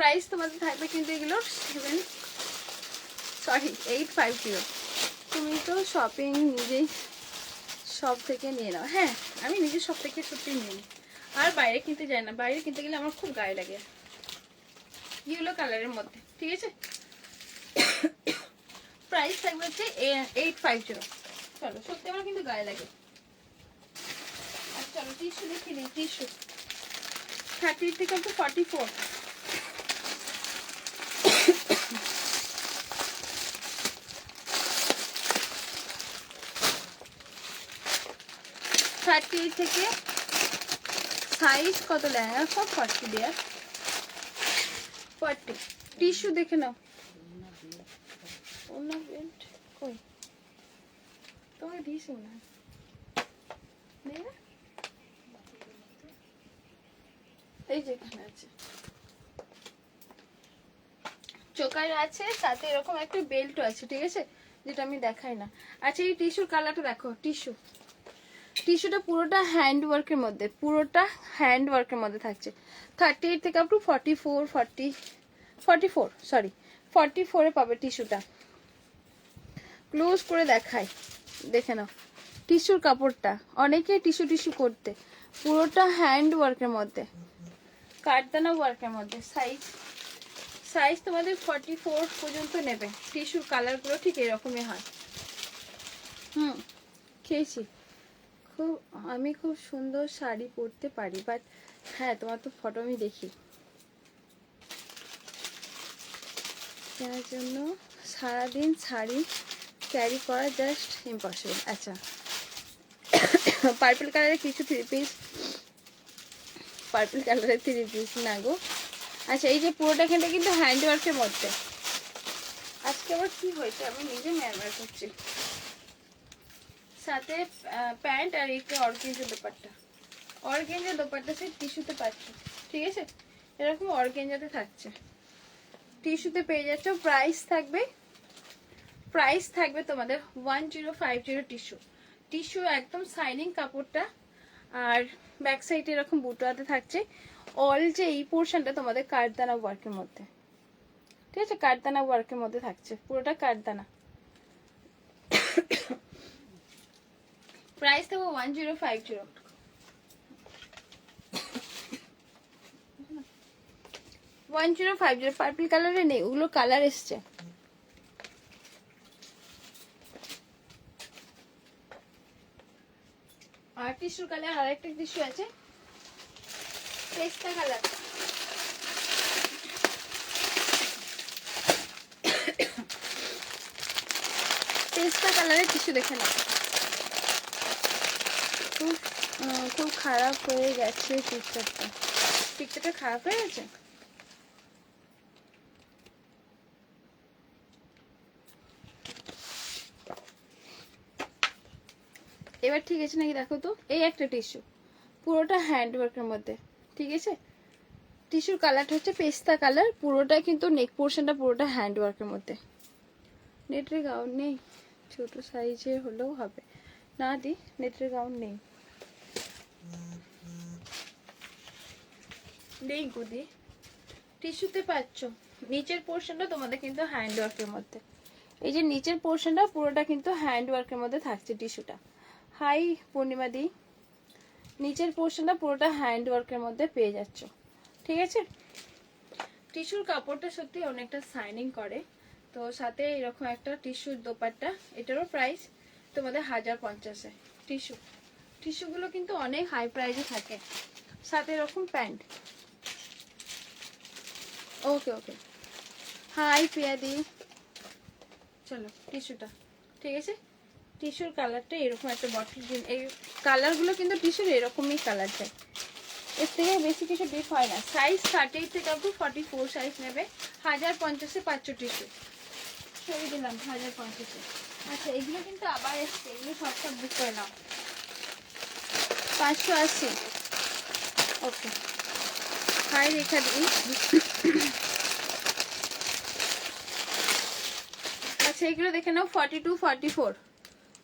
প্রাইস তোমাদের থাকবে কিন্তু এগুলো 850। তুমি তো শপিং নিজেই সব থেকে নিয়ে নাও। হ্যাঁ, আমি নিজে সব থেকে সত্যি নিয়ে নিই, আর বাইরে কিনতে যাই না। বাইরে কিনতে গেলে আমার খুব গায়ে লাগে। ইয়েলো কালারের মধ্যে, ঠিক আছে। প্রাইস থাকবে হচ্ছে 850। চলো, সত্যি আমার কিন্তু গায়ে লাগে। আর চলো টিস্যু দেখিয়ে দিই। টিস্যু 30 থেকে 44। 38 থেকে সাইজ কত লেহেঙ্গা সব 40 দেয়ার 40। টিস্যু দেখে নাও। ওনা বেল্ট কই তোমাকে দিয়েছি না? এই যে এখানে আছে, চোকার আছে, সাথে এরকম একটা বেল্টও আছে, ঠিক আছে, যেটা আমি দেখাই না। আচ্ছা, এই টিস্যুর কালারটা দেখো। টিস্যুটা পুরোটা হ্যান্ড ওয়ার্কের মধ্যে, পুরোটা হ্যান্ড ওয়ার্কের মধ্যে থাকছে। 38 থেকে আপ টু 44 এ পাবে টিস্যুটা। ক্লোজ করে দেখাই, দেখে নাও টিস্যুর কাপড়টা। অনেকেই টিস্যু করতে, পুরোটা হ্যান্ড ওয়ার্কের মধ্যে, কাঠদানা ওয়ার্কের মধ্যে। সাইজ তোমাদের 44 পর্যন্ত নেবে। টিস্যুর কালারগুলো ঠিক এরকমই হয়। খেয়েছি। আমি খুব সুন্দর শাড়ি পরতে পারি, বাট হ্যাঁ, তোমার তো ফটো আমি দেখি। কেনার জন্য সারাদিন শাড়ি ক্যারি করা জাস্ট ইম্পসিবল। আচ্ছা, পার্পল কালারের কিছু 3 পিস, পার্পল কালারের 3 পিস না গো। আচ্ছা, এই যে পুরোটা এখানটা কিন্তু হ্যান্ড ওয়ার্কের মধ্যে। আজকে আবার কি হয়েছে, আমি নিজে ম্যারমার করছি। সাথে প্যান্ট আর একটা অর্গেঞ্জা দোপাট্টা সে টিস্যুতে পাচ্ছ, ঠিক আছে। এরকম অর্গেঞ্জাতে থাকছে, টিস্যুতে পেয়ে যাচ্ছ। প্রাইস থাকবে তোমাদের 1050। টিস্যু একদম শাইনিং কাপড়টা, আর ব্যাক সাইডে এরকম বুটোয়াতে থাকছে। অল যে এই পোর্শনটা তোমাদের কাঠদানা ওয়ার্কের মধ্যে, ঠিক আছে, কাঠদানা ওয়ার্কের মধ্যে থাকছে, পুরোটা কাঠদানা। প্রাইস দেবো 1050। 1050 পার্পল কালারে নেই, ওগুলো কালার এসছে। আর টিস্যুর কালার আরেকটা টিস্যু আছে, পেস্তা কালার। পেস্তা কালারের টিস্যু দেখে নাও। খুব খারাপ হয়ে গেছে পিকচারটা খারাপ হয়ে গেছে। এবার ঠিক আছে নাকি দেখো তো। এই একটা টিস্যু, পুরোটা হ্যান্ড ওয়ার্কের মধ্যে, ঠিক আছে। টিস্যুর কালারটা হচ্ছে পেস্তা কালার, পুরোটা কিন্তু নেক পোর্শনটা পুরোটা হ্যান্ড ওয়ার্কের মধ্যে। নেটের গাউন নেই, ছোট সাইজের হলেও হবে না দি, নেটের গাউন নেই গুদি। টিস্যুতে পাচ্ছ, নিচের পোর্শনটা তোমাদের কিন্তু হ্যান্ড ওয়ার্কের মধ্যে। এই যে নিচের পোর্শনটা পুরোটা কিন্তু হ্যান্ড ওয়ার্কের মধ্যে থাকছে টিস্যুটা। হাই পূর্ণিমা দি, নিচের পোর্শনটা পুরোটা হ্যান্ড ওয়ার্কের মধ্যে পেয়ে যাচ্ছ, ঠিক আছে। টিস্যুর কাপড়টা সত্যি অনেকটা শাইনিং করে। তো সাথে এরকম একটা টিস্যুর দোপাট্টা, এটারও প্রাইস তোমাদের 1050। টিস্যুগুলো কিন্তু অনেক হাই প্রাইসে থাকে। সাথে এরকম প্যান্ট। ওকে হাই প্রিয়াদি। চলো টিস্যুটা, ঠিক আছে। টিস্যুর কালারটা এরকম একটা বটল গ্রিন। এই কালারগুলো কিন্তু টিস্যুর এরকমই কালার চাই, এর থেকে বেশি কিছু ডিপ হয় না। সাইজ 38 থেকে আপ টু 44 সাইজ নেবে। 1050 পাচ্ছ টিস্যু। ছবি দিলাম 1050। আচ্ছা, এগুলো কিন্তু আবার এসছে, এগুলো সব বুক করে নাও। 580। ওকে, হাই রেখা দিই। আচ্ছা, এগুলো দেখে নাও 42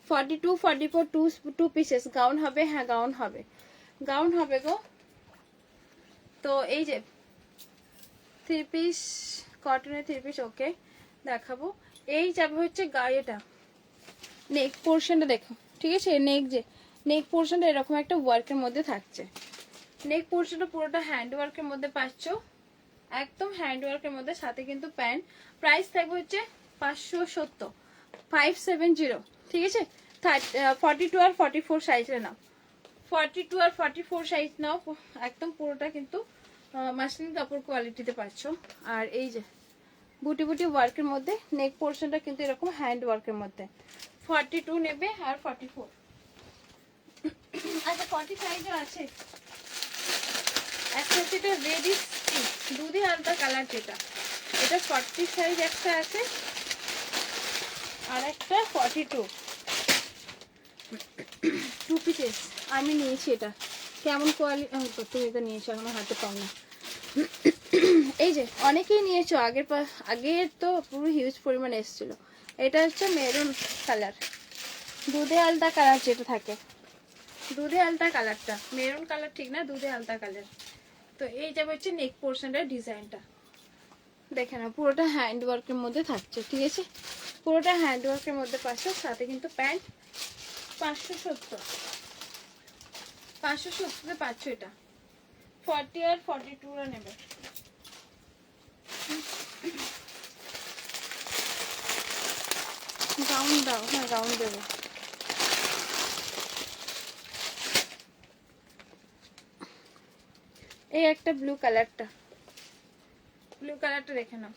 44 টু পিসেস। গাউন হবে, হ্যাঁ গাউন হবে গো। তো এই যে থ্রি পিস, কটনের থ্রি পিস। ওকে, দেখাবো। এই যাবে হচ্ছে গায়েটা, নেক পোর্শনটা দেখো, ঠিক আছে? নেক যে নেক পোর্শনটা এরকম একটা ওয়ার্কের মধ্যে থাকছে। নেক পোর্শনটা পুরোটা হ্যান্ড ওয়ার্কের মধ্যে পাচ্ছ, একদম হ্যান্ড ওয়ার্কের মধ্যে, সাথে কিন্তু প্যান্ট। প্রাইস থাকবে হচ্ছে 570, 570, ঠিক আছে? 42 আর 44 সাইজে নাও, 42 আর 44 সাইজ নাও। একদম পুরোটা কিন্তু মাসলিন কাপড় কোয়ালিটিতে পাচ্ছ। আর এই যে বুটি বুটি ওয়ার্কের মধ্যে নেক পোর্শনটা কিন্তু এরকম হ্যান্ড ওয়ার্কের মধ্যে। 42 নেবে আর 44। আচ্ছা 45 আছে। একটা হচ্ছে এটা রেডি দুধে আলতা কালার, যেটা এটা 40 সাইজ একটা আছে, আর একটা 42, 2 পিসেস আমি নিয়েছি। এটা কেমন কোয়ালিটি, তুমি তো নিয়েছো, এখনো হাতে পাও না। এই যে অনেকেই নিয়েছো, আগের তো পুরো হিউজ পরিমাণে এসেছিল। এটা হচ্ছে মেরুন কালার, দুধে আলতা কালার যেটা থাকে, দুধে আলতা কালারটা, মেরুন কালার ঠিক না, দুধে আলতা কালার। তো এই যাবে হচ্ছে নেক পোর্শনটার ডিজাইনটা, দেখে না, পুরোটা হ্যান্ড ওয়ার্কের মধ্যে থাকছে, ঠিক আছে? পুরোটা হ্যান্ড ওয়ার্কের মধ্যে পাচ্ছে, সাথে কিন্তু প্যান্ট। 570, 570 পাচ্ছ এটা। 40 আর 42 নেবে। গাউন দাও, হ্যাঁ গাউন দেবো। এই একটা ব্লু কালারটা, ব্লু কালারটা দেখে নাও।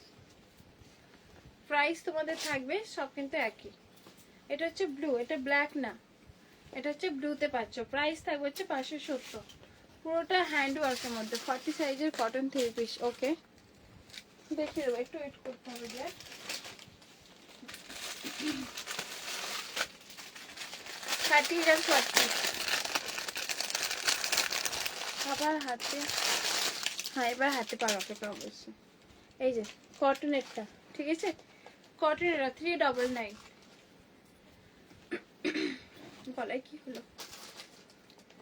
প্রাইস তোমাদের থাকবে সব কিন্তু একই। এটা হচ্ছে ব্লু, এটা ব্ল্যাক না, এটা হচ্ছে ব্লুতে পাচ্ছ। প্রাইস থাকবে হচ্ছে 570, পুরোটা হ্যান্ড ওয়ার্কের মধ্যে, 40 সাইজের কটন থ্রি পিস। ওকে, দেখে দেবো, একটু ওয়েট করতে হবে। ডিয়ার 30 আর 40 আবার হাতে, হ্যাঁ এবার হাতে পারো অবশ্যই। এই যে কটনেরটা, ঠিক আছে? কটনের 399, গলায় কি হলো,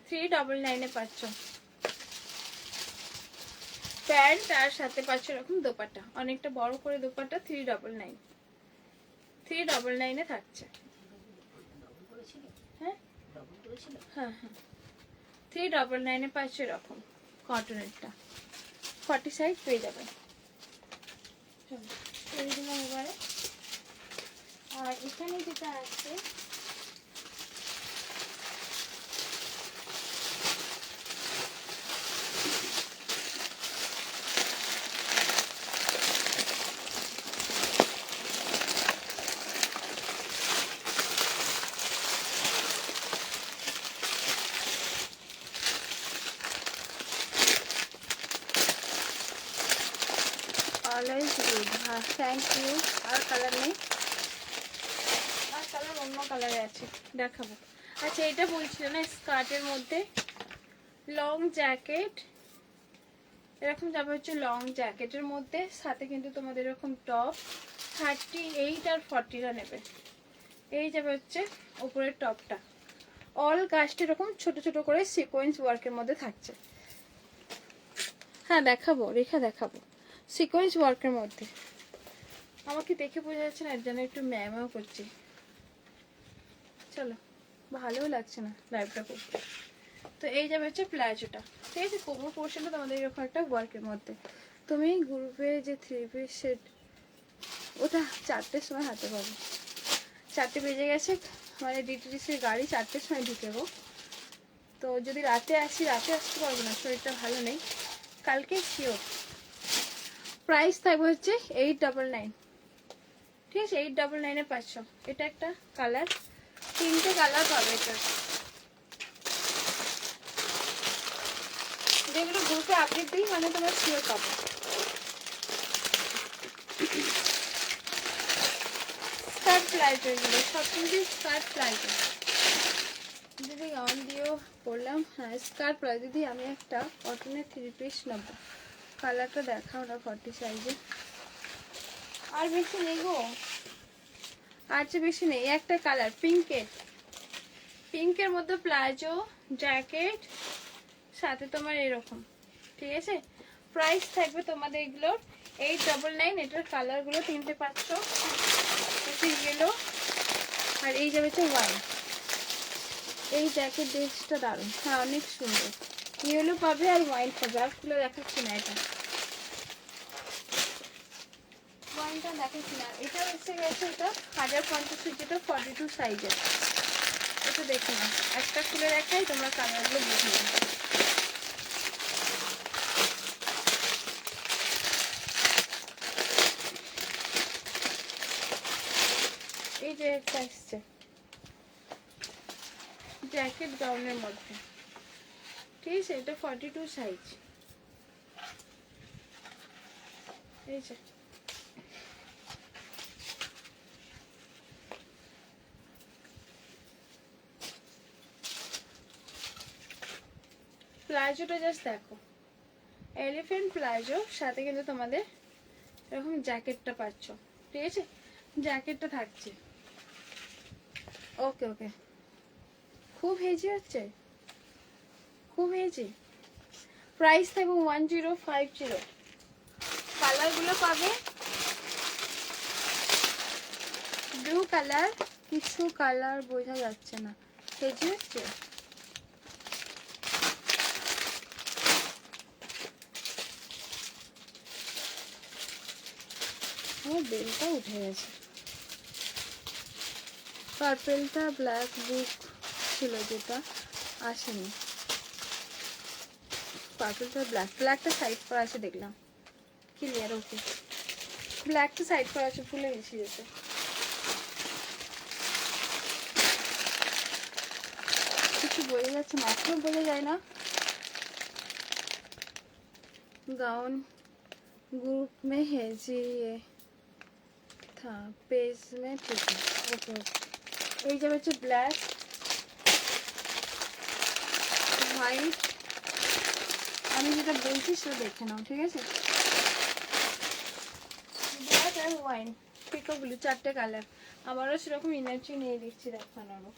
399 পাচ্ছ প্যান্ট, আর সাথে পাচ্ছ এরকম দোপাট্টা, অনেকটা বড় করে দোপাট্টা। 399, 399 থাকছে। হ্যাঁ হ্যাঁ হ্যাঁ, 399 পাচ্ছ এরকম কটনেরটা, 40 সাইজ পেয়ে যাবে। চলো দিলাম এবারে। আর এখানে যেটা আছে, অলওয়েজ গুড, হ্যাঁ থ্যাংক ইউ। আর কালার নেই, আর কালার অন্য কালারে আছে, দেখাবো। আচ্ছা এটা বলছিল না, স্কার্টের মধ্যে লং জ্যাকেট, এরকম যাবে হচ্ছে লং জ্যাকেটের মধ্যে, সাথে কিন্তু তোমাদের এরকম টপ। 38 আর 40 নেবে। এই যাবে হচ্ছে উপরের টপটা, অল কাজটা এরকম ছোট ছোট করে সিকোয়েন্স ওয়ার্কের মধ্যে থাকছে। হ্যাঁ দেখাবো, রেখা দেখাবো, সিকোয়েন্স ওয়ার্কের মধ্যে। আমাকে দেখে বোঝা যাচ্ছে না, এর জন্য একটু ম্যামও করছি। চলো, ভালোও লাগছে না লাইভটা করতে। তো এই যাবে হচ্ছে প্লাজোটা, ঠিক আছে? কোমর পোর্শনটা তোমাদের এরকম একটা ওয়ার্কের মধ্যে। তুমি গ্রুপে যে থ্রি পিস সেট, ওটা 4টের সময় হাতে পাবো। 4টে বেজে গেছে, মানে ডিটিডিসির গাড়ি 4টের সময় ঢুকেবো। তো যদি রাতে আসি, রাতে আসতে পারবো না, শরীরটা ভালো নেই। কালকে শিওর। প্রাইস থাকবে হচ্ছে 899, ঠিক আছে? 899 পাচ্ছ। এটা একটা কালার, 3টে কালার পাবে এটা। যেগুলো গ্রুপে আপডেট দিই, মানে তোমার শিওর পাবো। স্কার্ট প্লাজো, এগুলো সব কিন্তু স্কার্ট প্লাজো। দিদি গাউন দিয়েও পরলাম, হ্যাঁ স্কার্ট প্লাজো। দিদি আমি একটা কটনের থ্রি পিস নেবো, কালারটা দেখাও না 40 সাইজে। আর বেশি নেই গো, আর চেয়ে বেশি নেই। একটা কালার পিঙ্কের, পিঙ্কের মধ্যে প্লাজো জ্যাকেট, সাথে তোমার এরকম, ঠিক আছে? প্রাইস থাকবে তোমাদের এগুলোর 899 এটার কালার গুলো তিনটে পাচ্ছ, ইয়েলো আর এই যাবে হচ্ছে ওয়াইন। এই জ্যাকেট ড্রেসটা দারুণ, হ্যাঁ অনেক সুন্দর। ইয়েলো পাবে আর ওয়াইন পাবে। আর খুলে দেখাচ্ছি না, এটা ওয়াইনটা দেখাচ্ছি না। এটা হচ্ছে গেছে এটা 1050, যেটা 42 সাইজের। এটা দেখে না, একটা খুলে দেখাই তোমরা কালারগুলো বুঝে নেবে। এই যে একটা আসছে জ্যাকেট গাউনের মধ্যে, ঠিক আছে, এটা 42 সাইজ। এই যে প্লাজোটা জাস্ট দেখো, এলিফ্যান্ট প্লাজো, সাথে কিন্তু তোমাদের এরকম জ্যাকেটটা পাচ্ছ, ঠিক আছে, জ্যাকেটটা থাকছে। ওকে ওকে, খুব হেজি হচ্ছে, খুব হেজি। প্রাইস থাকবে 1050। কালারগুলো পাবে ব্লু কালার, কিছু কালার বোঝা যাচ্ছে না, হেজি হচ্ছে। আমার বেলটা উঠে গেছে। পার্পেলটা ব্ল্যাক বুক ছিল যেটা, আসেনি। পার্পেলটা ব্ল্যাকটা সাইড করা আছে দেখলাম, ক্লিয়ার, ওকে। ব্ল্যাকটা সাইড করা আছে, ভুলে গেছি যেতে। কিছু বোঝা যাচ্ছে না, এখনো বোঝা যায় না। गाउन ग्रुप में है जी, ये था पेज में, ठीक है, ओके ओके। এই যে হচ্ছে ব্ল্যাক, হোয়াইট, আমি যেটা বলছি সেটা দেখে নাও, ঠিক আছে। ব্ল্যাক আর ওয়াইন, পিকো ব্লু, চারটে কালার। আমারও সেরকম এনার্জি নিয়ে দিচ্ছি দেখানোরও।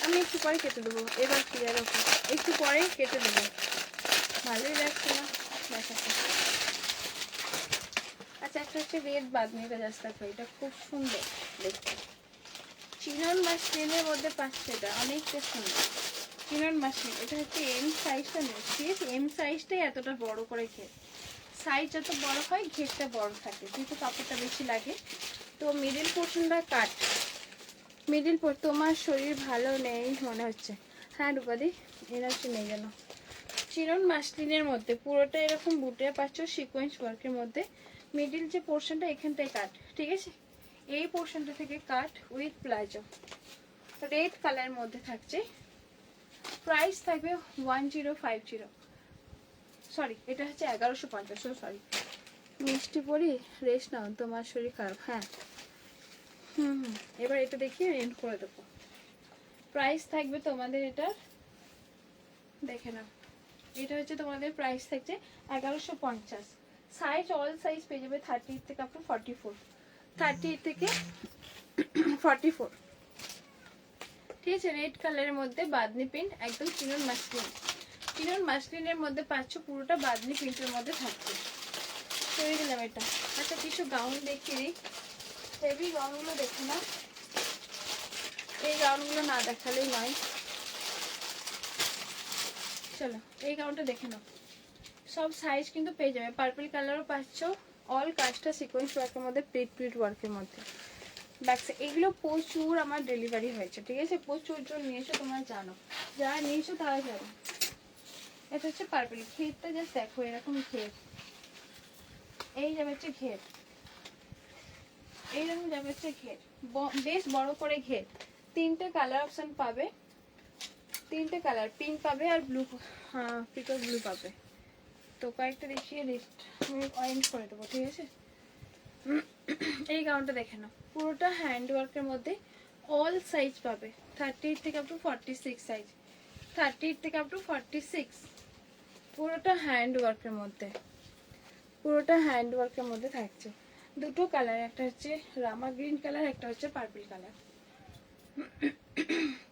আমি একটু পরে কেটে দেবো, এবার ক্লিয়ার, ওকে, একটু পরে কেটে দেবো। ভালোই লাগছে না দেখাতে। আচ্ছা, একটা হচ্ছে রেড বাদনিটা জাস্ট দেখো, এটা খুব সুন্দর দেখতে। চিনন মাসলিনের মধ্যে পাচ্ছে, এটা অনেকটা সুন্দর। চিনন মাসলিন, এটা হচ্ছে এম সাইজটা নেই, ঠিক আছে, এম সাইজটাই এতটা বড় করে ঘের। সাইজ যত বড় হয় ঘেরটা বড় থাকে, যেহেতু কাপড়টা বেশি লাগে। তো মিডিল পোর্শনটা কাট, মিডিল পোর্ট। তোমার শরীর ভালো নেই মনে হচ্ছে, হ্যাঁ রূপাদি, এনার্জি নেই যেন। চিনন মাসলিনের মধ্যে পুরোটা এরকম বুটে পাচ্ছ সিকোয়েন্স ওয়ার্কের মধ্যে। মিডিল যে পোর্শনটা এখানটায় কাট, ঠিক আছে, এই পোর্শনটা থেকে কাট উইথ প্লাজো, রেড কালারের মধ্যে থাকছে। প্রাইস থাকবে 1050, সরি এটা হচ্ছে 1150, সরি। মিষ্টি পরি, রেস্ট নাও, তোমার শরীর খারাপ, হ্যাঁ। এবার এটা দেখিয়ে এন্ড করে দেবো। প্রাইস থাকবে তোমাদের এটার, দেখে নাও, এটা হচ্ছে তোমাদের প্রাইস থাকছে 1150। সাইজ অল সাইজ পেয়ে যাবে 38 থেকে আপ টু 44, 38 থেকে 44, ঠিক আছে। রেড কালারের মধ্যে বাদনি প্রিন্ট, একদম চিনন মাসলিন। চিনন মাসলিনের মধ্যে পাচ্ছ, পুরোটা বাদনি প্রিন্টের মধ্যে থাকছে। করে দিলাম এটা। আচ্ছা, কিছু গাউন দেখিয়ে দিই, হেভি গাউনগুলো দেখো না, এই গাউনগুলো না দেখালেই নয়। চলো এই গাউনটা দেখে নাও, সব সাইজ কিন্তু পেয়ে যাবে। পার্পল কালারও পাচ্ছ, অল কাজটা সিকোয়েন্স ওয়ার্কের মধ্যে, প্রিট ওয়ার্কের মধ্যে। ব্যাকসে এগুলো প্রচুর আমার ডেলিভারি হয়েছে, ঠিক আছে, প্রচুর জন নিয়েছো, তোমরা জানো, যারা নিয়েছো তারা জানো। এটা হচ্ছে পার্পল, ঘেরটা জাস্ট দেখো, এরকম ঘের, এই যাবে হচ্ছে ঘের, এইরকম যাবে হচ্ছে ঘের, বেশ বড় করে ঘের। তিনটে কালার অপশন পাবে, তিনটে কালার, পিঙ্ক পাবে আর ব্লু, হ্যাঁ পিকো ব্লু পাবে। তো কয়েকটা দেখিয়ে লিস্ট আমি অরেঞ্জ করে দেবো, ঠিক আছে। এই গাউনটা দেখে নাও, পুরোটা হ্যান্ড ওয়ার্কের মধ্যে, অল সাইজ পাবে, 38 থেকে আপ টু 46 সাইজ, 38 থেকে আপ টু 46, পুরোটা হ্যান্ড ওয়ার্কের মধ্যে, পুরোটা হ্যান্ড ওয়ার্কের মধ্যে থাকছে। দুটো কালার, একটা হচ্ছে রামা গ্রিন কালার, একটা হচ্ছে পার্পল কালার।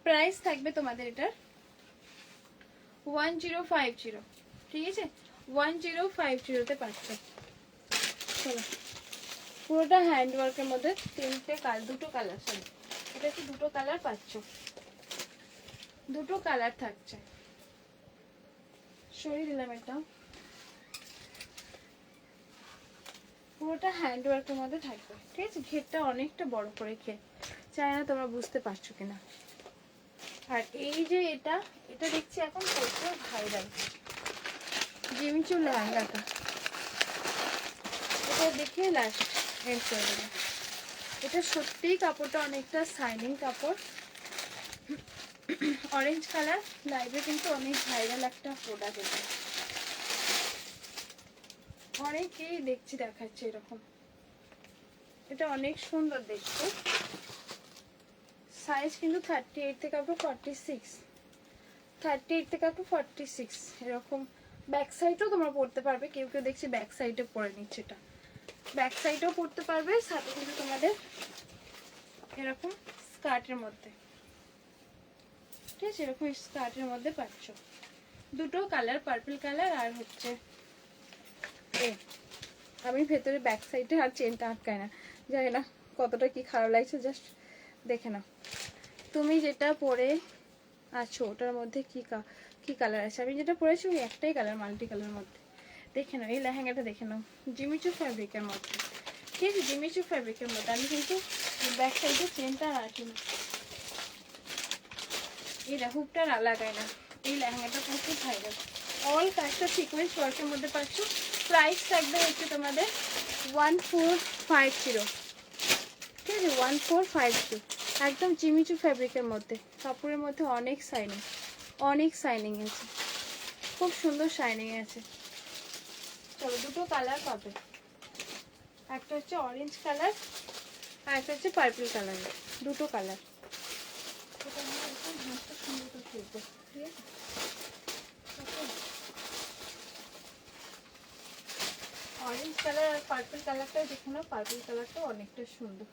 প্রাইস থাকবে তোমাদের এটার 1050, ঠিক আছে? 1050 তে পাচ্ছ। চলো, পুরোটা হ্যান্ড ওয়ার্কের মধ্যে দুটো কালার, সরি এটা কি দুটো কালার পাচ্ছ, দুটো কালার থাকছে। সরিয়ে দিলাম এটা। পুরোটা হ্যান্ড ওয়ার্কের মধ্যে থাকবে, ঠিক আছে? ঘেরটা অনেকটা বড় করে ঘের, চাই না তোমরা বুঝতে পারছো কিনা। আর এই যে এটা এটা দেখছি এখন প্রচুর ভাইরাল, জিমিচু লেহেঙ্গাটা, এটা দেখে লাস্ট এন্ড করে দেবো। এটা সত্যিই কাপড়টা অনেকটা শাইনিং কাপড়, অরেঞ্জ কালার, লাইভে কিন্তু অনেক ভাইরাল একটা প্রোডাক্ট। এটা অনেকেই দেখছি দেখাচ্ছে এরকম, এটা অনেক সুন্দর দেখতে। সাইজ কিন্তু 38 থেকে আপ টু 46, 38 থেকে আপ টু 46 এরকম। ব্যাক সাইডও তোমরা পরতে পারবে, কেউ কেউ দেখছি ব্যাক সাইডে পরে নিচ্ছে, এটা ব্যাক সাইডেও পরতে পারবে, সাথে কিন্তু তোমাদের এরকম স্কার্টের মধ্যে, ঠিক আছে? এরকম স্কার্টের মধ্যে পাচ্ছ দুটো কালার, পার্পল কালার আর হচ্ছে আমি ভেতরে ব্যাক সাইডে আর চেনটা আটকায় না, জানি না কতটা কি খারাপ লাগছে, জাস্ট দেখে নাও। তুমি যেটা পরে আছো ওটার মধ্যে কি কালার আছে? আমি যেটা পরেছি ওই একটাই কালার, মাল্টি কালার মধ্যে। দেখে নাও এই লেহেঙ্গাটা, দেখে নাও জিমিচু ফ্যাব্রিকের মধ্যে, ঠিক আছে? জিমিচু ফ্যাব্রিকের মধ্যে। আমি কিন্তু ব্যাক সাইডে চেনটা রাখি না, এই হুকটা লাগাই না। এই লেহেঙ্গাটা প্রচুর ভাইরাল, অল কাজটা সিকোয়েন্স ওয়ার্কের মধ্যে পাচ্ছ। প্রাইস থাকবে হচ্ছে তোমাদের 1450, ঠিক আছে? 1450, একদম জিমিচু ফ্যাব্রিকের মধ্যে, কাপড়ের মধ্যে অনেক শাইনিং, অনেক শাইনিং আছে, খুব সুন্দর শাইনিং আছে। চলো, দুটো কালার পাবে, একটা হচ্ছে অরেঞ্জ কালার আর একটা হচ্ছে পার্পল কালার, দুটো কালার। অরেঞ্জ কালার আর পার্পল কালারটা দেখো না, পার্পল কালারটা অনেকটা সুন্দর।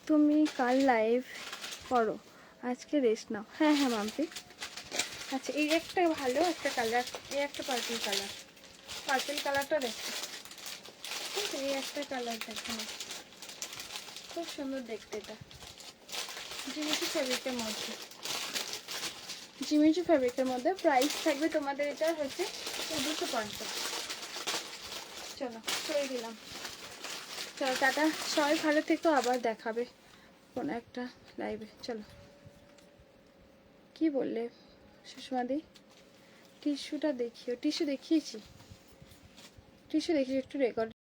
তুমি কাল লাইভ করো, আজকে রেস্ট নাও। হ্যাঁ হ্যাঁ মাম্পি। আচ্ছা, এই একটা ভালো একটা কালার, এই একটা পার্পল কালার, পার্পল কালারটা দেখো, ঠিক আছে? এই একটা কালার দেখো না, খুব সুন্দর দেখতে। এটা জিমিচু ফ্যাব্রিকের মধ্যে, জিমিচু ফ্যাব্রিকের মধ্যে। প্রাইস থাকবে তোমাদের এটা হচ্ছে 250। চলো, করে দিলাম। চলো টাটা, সবাই ভালো থেকো, আবার দেখাবে কোনো একটা লাইভে। চলো, কি বললে সুষমাদি? টিস্যুটা দেখিও, টিস্যু দেখিয়েছি, টিস্যু দেখিয়েছি, একটু রেকর্ড